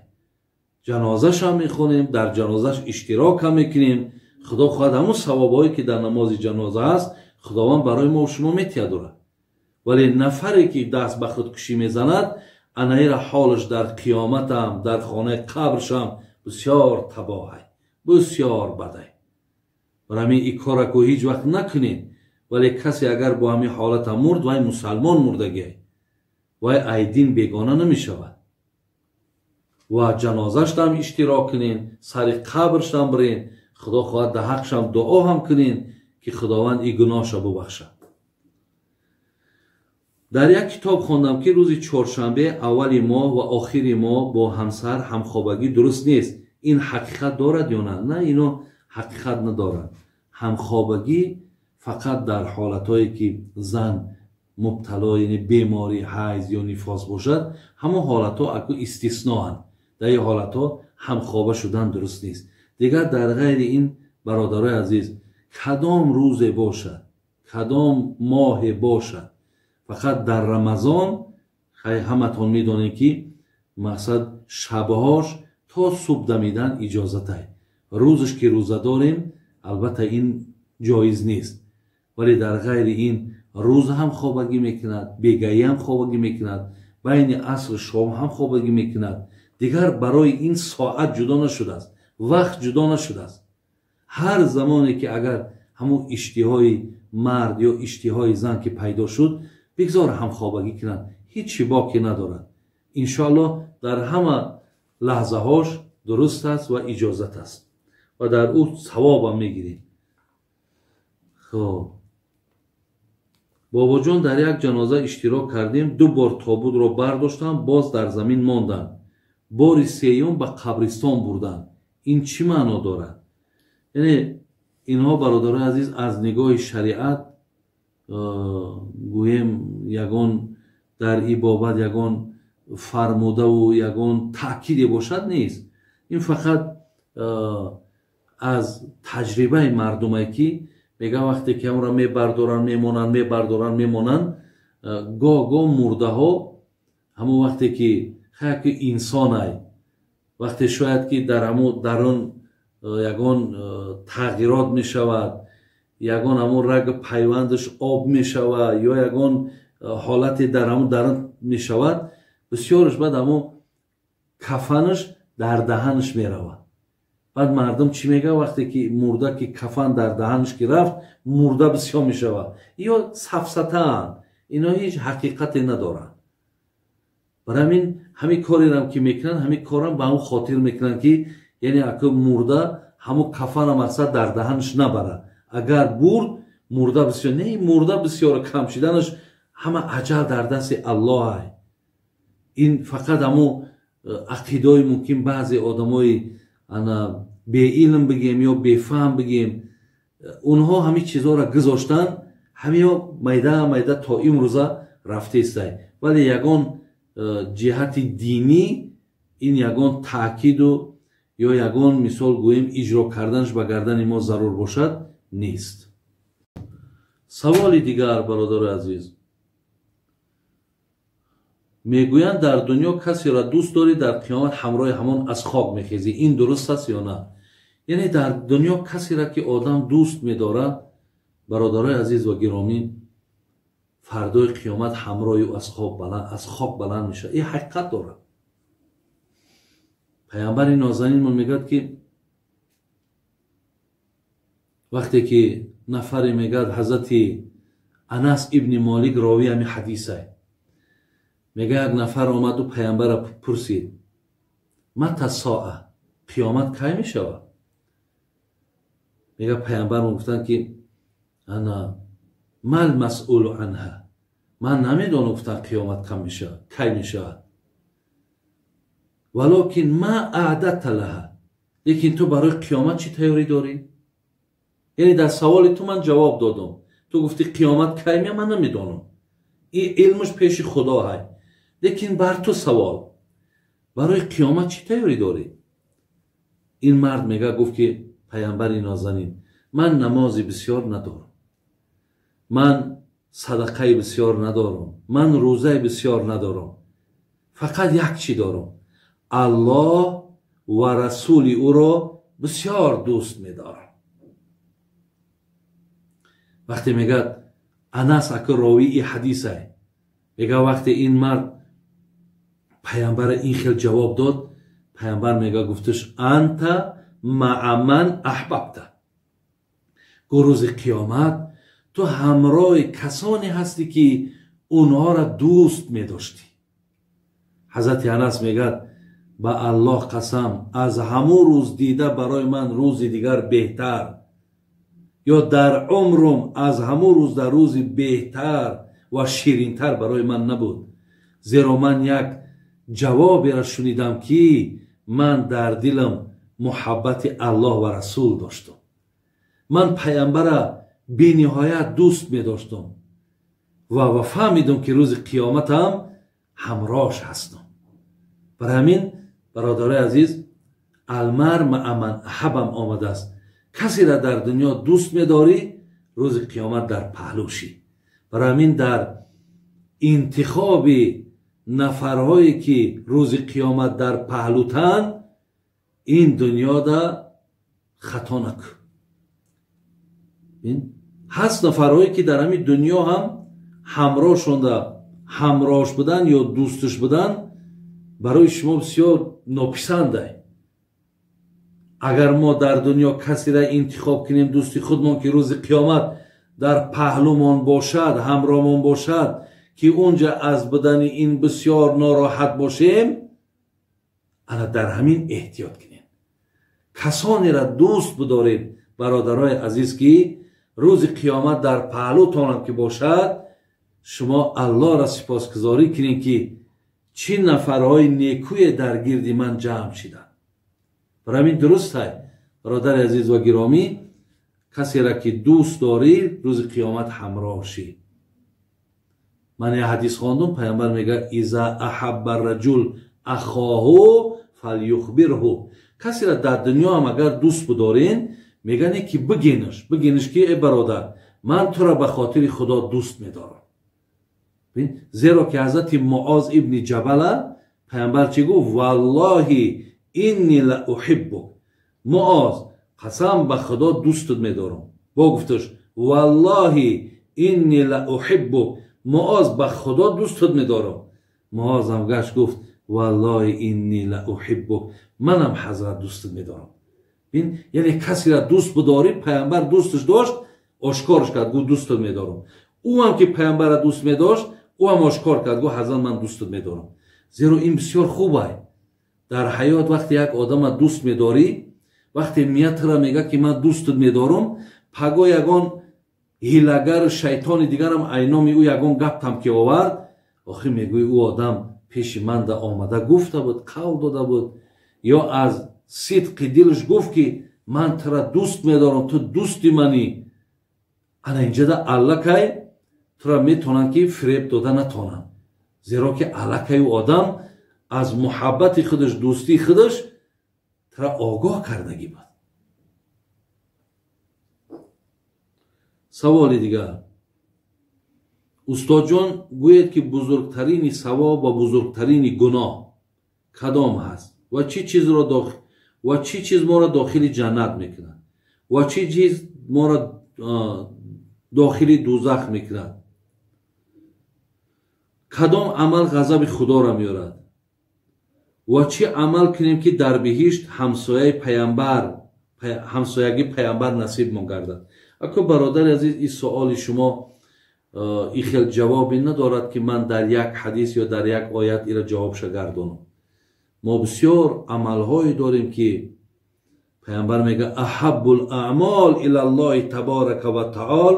ҷанозашам мехонем, дар ҷанозаш иштирокам мекунем. худо хоҳад ҳамун савобҳое ки дар намози ҷаноза аст, худованд барои мо шумо метиядорад. вале нафаре ки даст ба худкушӣ мезанад, анаира ҳолаш дар қиёматам, дар хонаи қабршам бисёр табоҳ ай, бисёр бад ай. барои ҳамин ин кораку ҳеҷ вақт накунем. вале касе агар бо ҳамин ҳолата мурд, вай мусалмон мурдагӣ ай, вай айдин бегона намешавад. ва ҷанозаштам иштирок кунем, сари қабршам бирем, худо хоҳад дар ҳаққшам дуо ҳам кунем ки худованд ин гуноҳша бубахшад. дар як китоб хондам ки рӯзи чоршанбе аввали моҳ ва охири моҳ бо ҳамсар ҳамхобагӣ дуруст нест. ин ҳақиқат дорад ё на? на, ино ҳақиқат надорад. ҳамхобагӣ фақат дар ҳолатҳое ки зан мубтало, яъне бемори ҳайз ё нифос бошад, ҳамон ҳолатҳо аку истисноанд. дар ин ҳолатҳо ҳамхоба шудан дуруст нест. дигар дар ғайри ин, бародарои азиз, кадом рӯзе бошад, кадом моҳе бошад, фақат дар рамазон ҳаматон медонем ки мақсад шабҳош то субҳ дамидан иҷозатай. рӯзаш ки рӯза дорем, албатта ин ҷоиз нест. вале дар ғайри ин рӯз ҳам хобагӣ мекунад, бегаӣ ҳам хобагӣ мекунад, байни асру шом ҳам хобагӣ мекунад. дигар барои ин соат ҷудо нашудааст, вақт ҷудо нашудааст. ҳар замоне ки агар ҳамун иштиҳои мард ё иштиҳои зан ки пайдо шуд, бигзора ҳамхобагӣ кунад, ҳичи боқӣ надорад. иншоаллоҳ дар ҳама лаҳзаҳош дуруст аст ва иҷозат аст ва дар ӯ савобам мегирем. хоб бобоҷон дар як ҷаноза иштирок кардем, 2 бор тобутро бардоштанд, боз дар замин монданд, бори сеюм ба қабристон бурданд. ин чӣ маъно дорад? яъне инҳо, бародарои азиз, аз нигоҳи шариат гӯем ягон дар ин бобат ягон фармудаву ягон таъкиде бошад нест. ин фақат аз таҷрибаи мардуме ки میگه وقتی که اون را میبردارن میمونن گاه مرده ها همون وقتی که خیلی انسان های وقتی شاید که در اون یگان تغییرات می شود، یگان همون رگ پیوندش آب می شود یا یگان حالتی در همون درون می شود، بسیارش بعد همون کفنش در دهنش می رود. بعد مردم چی میگه وقتی که مرده که کفن در دهنش که رفت مرده بسیار می شود یا سفسطن، اینا هیچ حقیقتی ندارن. برای همین کاری هم که میکنن همین کارم به همون خاطر میکنن که یعنی اگه مرده همون کفن مقصد در دهنش نبره، اگر برد مرده بسیار نه، مرده بسیار کم شدنش همه عجل در دست الله. این فقط همون عقیدای ممکن بعضی آدمای انا به علم بگیم یا به فهم بگیم اونها همین چیزها را گذاشتن، همین میده تا امروزه رفته است. ولی یگان جهت دینی این یگان تاکید و یا یگان مثال گوییم اجرا کردنش به گردن ما ضرور باشد نیست. سوال دیگر برادر عزیز، میگویند در دنیا کسی را دوست داری در قیامت همراه همان از خواب میخیزی، این درست است یا نه؟ یعنی در دنیا کسی را که آدم دوست میداره برادرای عزیز و گرامی فردای قیامت همراه او از خواب بلند میشه. این حقیقت داره. پیامبر نازنین من میگه که وقتی که نفری میگه حضرت انس ابن مالک راوی همین حدیثه، میگه یک نفر آمد و پیامبر پرسید متی الساعه، قیامت کی میشود؟ میگه پیامبر گفتن که انا مال مسئول عنها، من نمیدونم گفتن قیامت کی میشود، ولکن ما اعددت لها، لیکن تو برای قیامت چی تیاری داری؟ یعنی در سوال تو من جواب دادم، تو گفتی قیامت کی میاد، من نمیدونم، این علمش پیش خدا های، لیکن بر تو سوال برای قیامت چی تیاری داری؟ این مرد میگه گفت که پیامبر نازنین من نمازی بسیار ندارم، من صدقه بسیار ندارم، من روزه بسیار ندارم، فقط یک چی دارم، الله و رسول او را بسیار دوست می‌دارم. وقتی میگه انس اکر راوی این حدیثه، میگه وقتی این مرد پیامبر این خیل جواب داد، پیامبر میگه گفتش انت مع من احببت، روز قیامت تو همراه کسانی هستی که اونها را دوست می‌داشتی. حضرت انس میگه با الله قسم از همون روز دیده برای من روز دیگر بهتر، یا در عمرم از همون روز در روز بهتر و شیرینتر برای من نبود، زیرا من یک جوابی را شنیدم که من در دلم محبت الله و رسول داشتم، من پیامبر را بی نهایت دوست می داشتم و فهمیدم که روز قیامت هم همراهش هستم. برای همین برادرای عزیز المرء مع من احبم آمده است، کسی را در دنیا دوست می داری روز قیامت در پهلوشی. برای همین در انتخاب نفرهایی که روز قیامت در پهلوتن این دنیا دا خطا نکن. هست نفرهایی که در همین دنیا هم همراهش بودن یا دوستش بودن برای شما بسیار ناپسنده. اگر ما در دنیا کسی را انتخاب کنیم دوستی خودمان که روز قیامت در پهلومان باشد، همراهمان باشد، که اونجا از بدن این بسیار ناراحت باشیم، انا در همین احتیاط کنیم. کسانی را دوست بدارید برادرای عزیز که روز قیامت در پهلوتان که باشد، شما الله را سپاسگزاری کنید که چه نفرهای نیکوی در گرد من جمع شدند. برای همین درست است برادر عزیز و گرامی، کسی را که دوست دارید روز قیامت همراه شید. من یه حدیث خواندم، پیامبر میگه اذا احب الرجل اخاه فلیخبره، کسی را در دنیا هم اگر دوست بدارین میگن که بگینش که ای برادر من تو را به خاطر خدا دوست میدارم. زیرا که حضرت معاذ ابن جبل پیامبر چی گفت؟ والله اینی لاحبک، معاذ قسم به خدا دوستت میدارم. با گفتش والله اینی لاحبک، معاذ به خدا دوستت میدارم. معاذ هم گشت گفت والله اینی لاحبک، منم حضرت دوستت میدارم. ببین یعنی کسی را دوست بداری، پیامبر دوستش داشت آشکارش کرد گفت دوستت میدارم. او هم که پیامبر را دوست میداشت او هم آشکار کرد گفت حضرت من دوستت میدارم. زیرا این بسیار خوبه در حیات. وقتی یک آدم دوست میداری، وقتی میاد را میگه که من دوستت میدارم، پگاه یگان هیلگر شیطان دیگر هم اینامی او یگان گپ هم که آورد، آخی میگوی او آدم پیش من دا آمده گفته بود، قول داده بود، یا از صدق دلش گفت که من تو را دوست میدارم، تو دوستی منی. انا اینجا دا الکی تو را میتونن که فریب داده نتونن. زیرا که الکی او آدم از محبت خودش، دوستی خودش تو را آگاه کردگی بود. سوالی دیگر، استاد جان گوید که بزرگترین ثواب و بزرگترین گناه کدام هست و چی چیز ما را داخل جنت میکنه و چی چیز ما را داخل دوزخ میکنه؟ کدام عمل غضب خدا را میارد و چی عمل کنیم که در بهشت همسایگی پیامبر نصیب ما گردد؟ اکو برادر عزیز این سوال شما این خیلی جوابی ندارد که من در یک حدیث یا در یک آیت ایره جوابش گردانم. ما بسیار عملهایی داریم که پیامبر میگه احب الاعمال الی الله تبارک و تعالی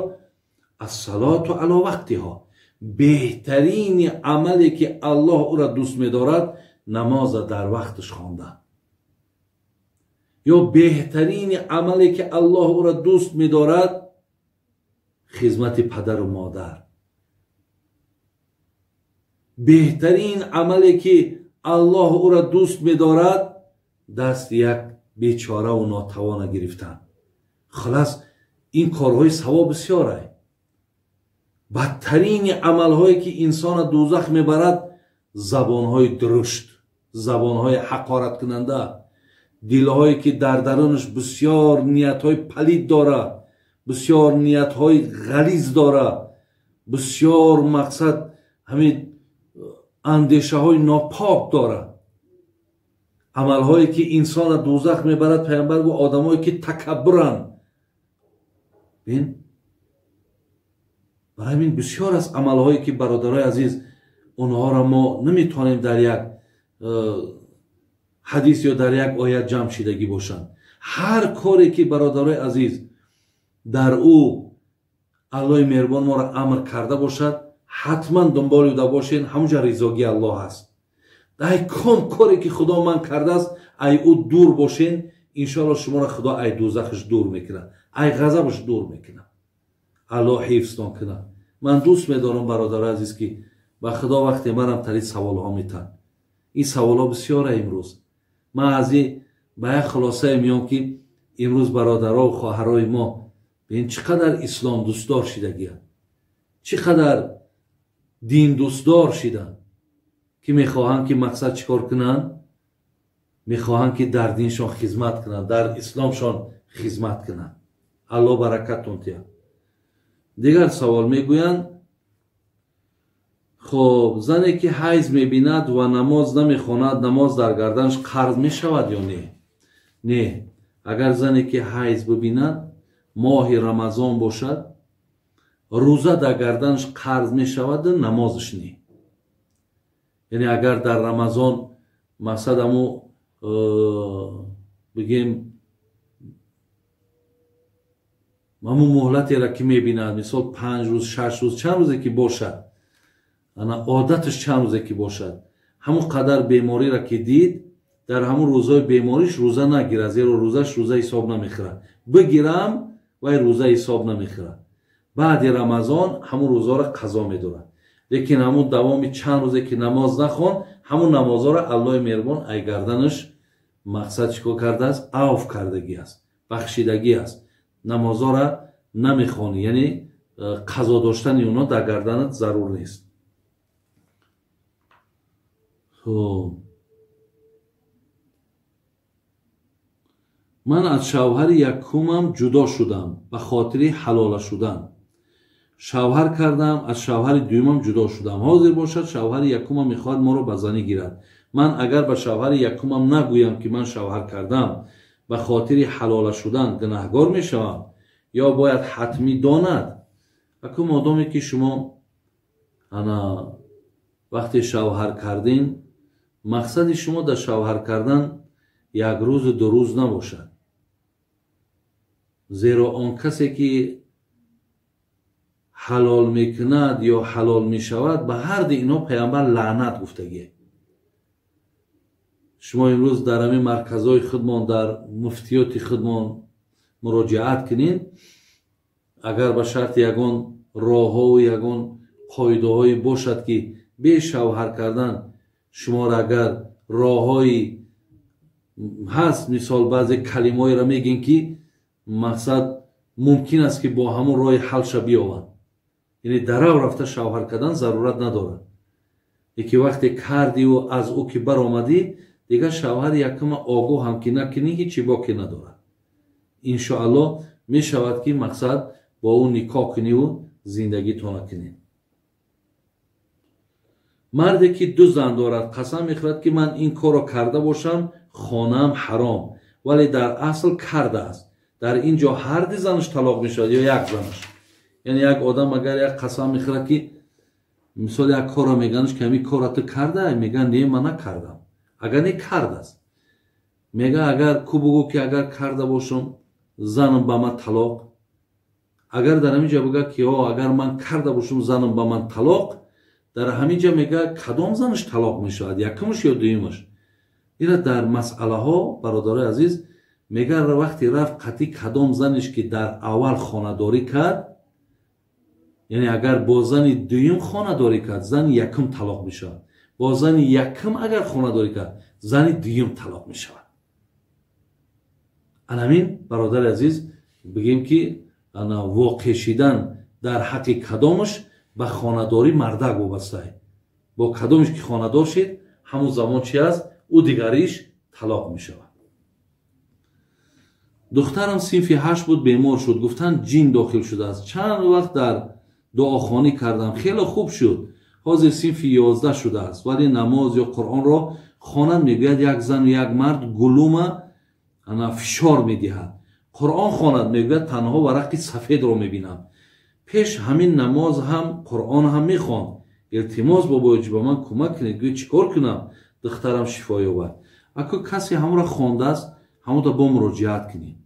الصلاة علی وقتها، بهترین عملی که الله او را دوست می‌دارد نماز در وقتش خواندن. یا بهترین عملی که الله او را دوست می‌دارد خدمت پدر و مادر. بهترین عملی که الله او را دوست می‌دارد دست یک بیچاره و ناتوان گرفتن. خلاص این کارهای ثواب بسیاره. بدترین عملهایی که انسان دوزخ میبرد زبانهای درشت، زبانهای حقارت کننده، دلهایی که در درونش بسیار نیتهای پلید داره، بسیار نیتهای غلیظ داره، بسیار مقصد همین اندیشه های ناپاک داره. عملهایی که انسان دوزخ میبرد پیامبر گفت آدمایی که تکبرن. ببین برای همین بسیار از عملهایی که برادرای عزیز اونها را ما نمیتونیم در یک حدیث یا در یک آیت جمع شدگی باشند. هر کاری که برادرای عزیز در او الله مهربان ما را امر کرده باشد حتما دنبال او باشین. همونجا رضاگی الله هست. در کام کاری که خدا من کرده است ای او دور باشین، انشاءالله شما را خدا ای دوزخش دور میکنه، ای غضبش دور میکنه. الله حفظتان کنه. من دوست میدارم برادر عزیز که با خدا وقتی منم تری سوال ها میتن. این سوال ها بسیاره. امروز من از این به یک خلاصه میام که امروز برادرها و خواهرای ما ببین چقدر اسلام دوستدار شدگی، چقدر دین دوستدار شدن که میخواهند که مقصد چیکار کنن؟ میخواهند که در دینشان خدمت کنن، در اسلامشان خدمت کنن. الله برکتون تیا. دیگر سوال میگویند خب زنی که حیض میبیند و نماز نمیخواند نماز در گردنش قرض میشود یا نه؟ نه. اگر زنی که حیض ببیند ماه رمضان باشد روزه در گردنش قرض میشود نمازش نه. یعنی اگر در رمضان مقصد همو بگیم همون مهلتی را که میبیند مثال 5 روز 6 روز چند روزی که باشد، عادتش چند روزی که باشد، همون قدر بیماری را که دید در همون روزای بیماریش روزه نگیره، زیرا روزش روزه حساب نمیخوره. بگیرم و روزه حساب نمیخوره. بعد رمضان همون روزا را قضا میداره. لیکن همون دوام چند روزی که نماز نخوان همون نمازها را الله مهربان ای گردنش مقصد چیکار کرده است؟ عفو کردگی است. بخشیدگی است. نمازها را نمیخوانی، یعنی قضا داشتن اونا در گردنت ضرور نیست. من از شوهر یکمم جدا شدم به خاطر حلال شدن. شوهر کردم، از شوهر دویمم جدا شدم. حاضر باشد شوهر یکمم میخواد ما رو به زنی گیرد. من اگر به شوهر یکمم نگویم که من شوهر کردم به خاطر حلال شدن گناهگار میشوم یا باید حتمی داند؟ اکنون مادامی که شما وقتی شوهر کردین مقصد شما در شوهر کردن یک روز دو روز نباشد، زیرا آن کسی که حلال میکند یا حلال میشود به هر دی اینا پیامبر لعنت گفتگیه. شما امروز در همین مرکزهای خودمان در مفتیات خودمان مراجعت کنین، اگر به شرط یگان راه ها و یگان قاعده های باشد که به شوهر کردن شما را اگر راه های هست، مثال بعضی کلمه‌ای را میگین که مقصد ممکن است که با همون راه حل بیاوند، یعنی در او رفته شوهر کردن ضرورت نداره. یکی وقتی کردی و از او که بر آمدی دیگه شوهر یکم آگاه هم که نکنی هیچی باقی نداره. انشاءالله می شود که مقصد با اون نکاح کنی و زندگی تونه کنی. مردی که دو زن دارد قسم میخورد که من این کار را کرده باشم خانم حرام، ولی در اصل کرده است. در اینجا هر دی زنش طلاق میشود یا یک زنش؟ یعنی یک آدم اگر یک قسم میخورد که مثال یک کار را میگنش که همین کار را تو کرده، میگن نه من نکردم. اگر نه کرده است، میگه اگر کو بگو که اگر کرده باشم زنم به من طلاق. اگر در همینجا بگه که اگر من کرده باشم زنم به من طلاق، در همینجا میگه کدام زنش طلاق میشود، یکمش یا دویمش؟ اینا در مسئله ها برادر عزیز میگه وقتی رفت قطعی کدام زنش که در اول خانه‌داری کرد، یعنی اگر با زن دویم خانه‌داری کرد زن یکم طلاق میشود، با زن یکم اگر خانه‌داری کرد زن دویم طلاق میشود. همین برادر عزیز بگیم که واقع شدن در حق کدامش به خانه‌داری مردک وابسته، با کدامش که خانه‌دار شد همون زمان چی است او دیگریش طلاق میشود. دخترم صنف 8 بود، بیمار شد، گفتن جین داخل شده است. چند وقت در دعاخوانی کردم، خیلی خوب شد. حاضر صنف 11 شده است، ولی نماز یا قرآن را خواند. میگوید یک زن و یک مرد گلوم فشار میدهد. قرآن خواند، میگوید تنها ورق سفید را میبینم. پیش همین نماز هم قرآن هم میخواند. التماس بابا به من کمک کنید، گویا چیکار کنم دخترم شفا یابد. اگه کسی همون را خوانده است همون را با مراجعت کنید،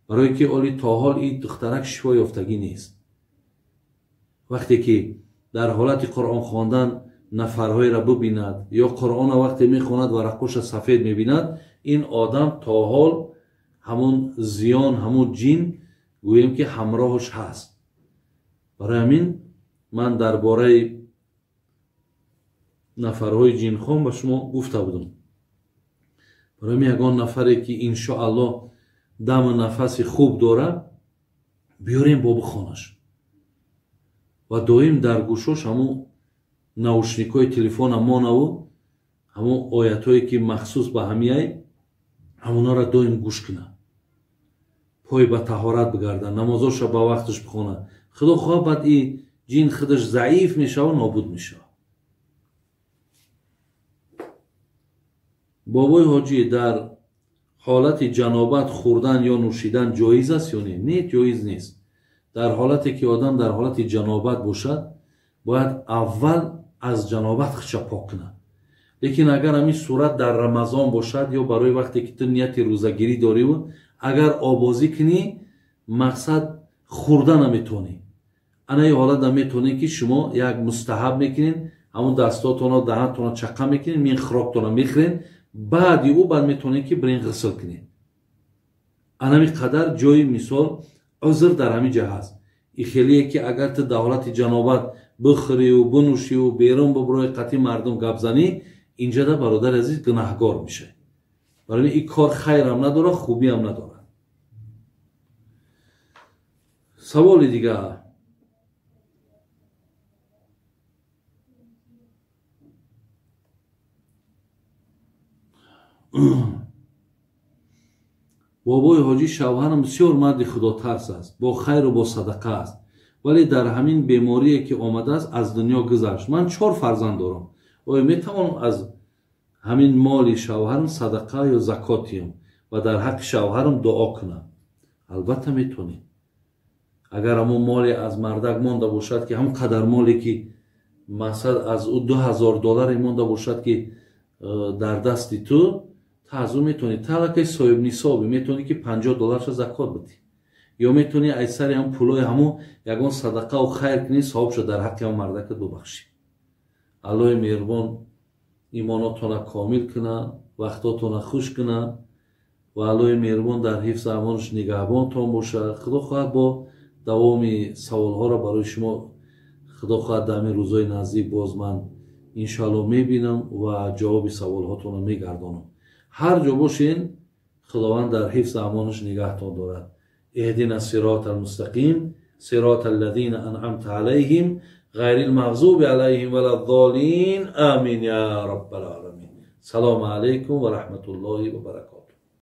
برای که اولی تا حال این دخترک شفا یافتگی نیست. وقتی که در حالت قرآن خواندن نفرهای را ببیند یا قرآن وقتی میخواند ورقش سفید میبیند، این آدم تا حال همون زیان همون جین گویم که همراهش هست. برای همین من درباره نفرهای جین خون به شما گفته بودم. برای همین یگان نفری که انشاءالله دم نفس خوب داره بیاریم با بخونش و دایم در گوشش همون نوشنیکای تلفن امانه و همون آیتایی که مخصوص به همیه همونا را دایم گوش کنه، پای به طهارت بگرده، نمازاش را به وقتش بخونه. خدا خواه بعد این جین خودش ضعیف میشه و نابود میشه. بابای حاجی در حالت جنابت خوردن یا نوشیدن جایز است یا نه؟ نه جایز نیست. در حالتی که آدم در حالت جنابت باشد باید اول از جنابت خودش پاک کنه. لیکن اگر همین صورت در رمضان باشد یا برای وقتی که تو نیت روزگیری داری و اگر آبازی کنی مقصد خوردن نمیتونی، انا این حالت نمیتونی که شما یک مستحب میکنین، همون دستاتون و دهنتون چقه میکنین، مین خراکتون میخرین، بعد او بعد میتونین که برین غسل کنین. انا می قدر جای مثال عذر در همین جه هست. این خیلیه که اگر تو در حالت جنابت بخوری و بنوشی و بیرون ببرای قطعی مردم گپ زنی، اینجا در برادر عزیز گناهگار میشه. برای این کار خیر هم نداره خوبی هم نداره. سوال دیگه، بابای حاجی شوهرم بسیار مرد خدا ترس است، با خیر و با صدقه است، ولی در همین بیماری که آمده است از دنیا گذشت. من 4 فرزند دارم. آیا میتوانم از همین مال شوهرم صدقه یا زکاتیم و در حق شوهرم دعا کنم؟ البته میتونی. اگر همون مالی از مردک مانده باشد که هم قدر مالی که مثلا از او $2000 مانده باشد که در دستی تو از او میتونی تلکه صاحب نصابی میتونی که $50 زکات بدی، یا میتونی ایسر هم پولای همو یگان صدقه و خیر کنی صاحب شد در حق هم مردک ببخشی. الله مهربان ایماناتون کامل کنه، وقتاتون خوش کنه و الله مهربان در حفظ امانش نگهبانتون باشه. خدا خواهد با دوام سوال ها را برای شما خدا خواهد در همین روزهای نزدیک باز من انشاءالله میبینم و جواب سوال هاتون را میگردانم. هر جا باشین خداوند در حفظ امانش نگهتان دارد. اهدنا الصراط المستقیم صراط الذین انعمت علیهم غیر المغضوب علیهم ولا الضالین آمین یا رب العالمین. سلام علیکم و رحمت الله و برکاته.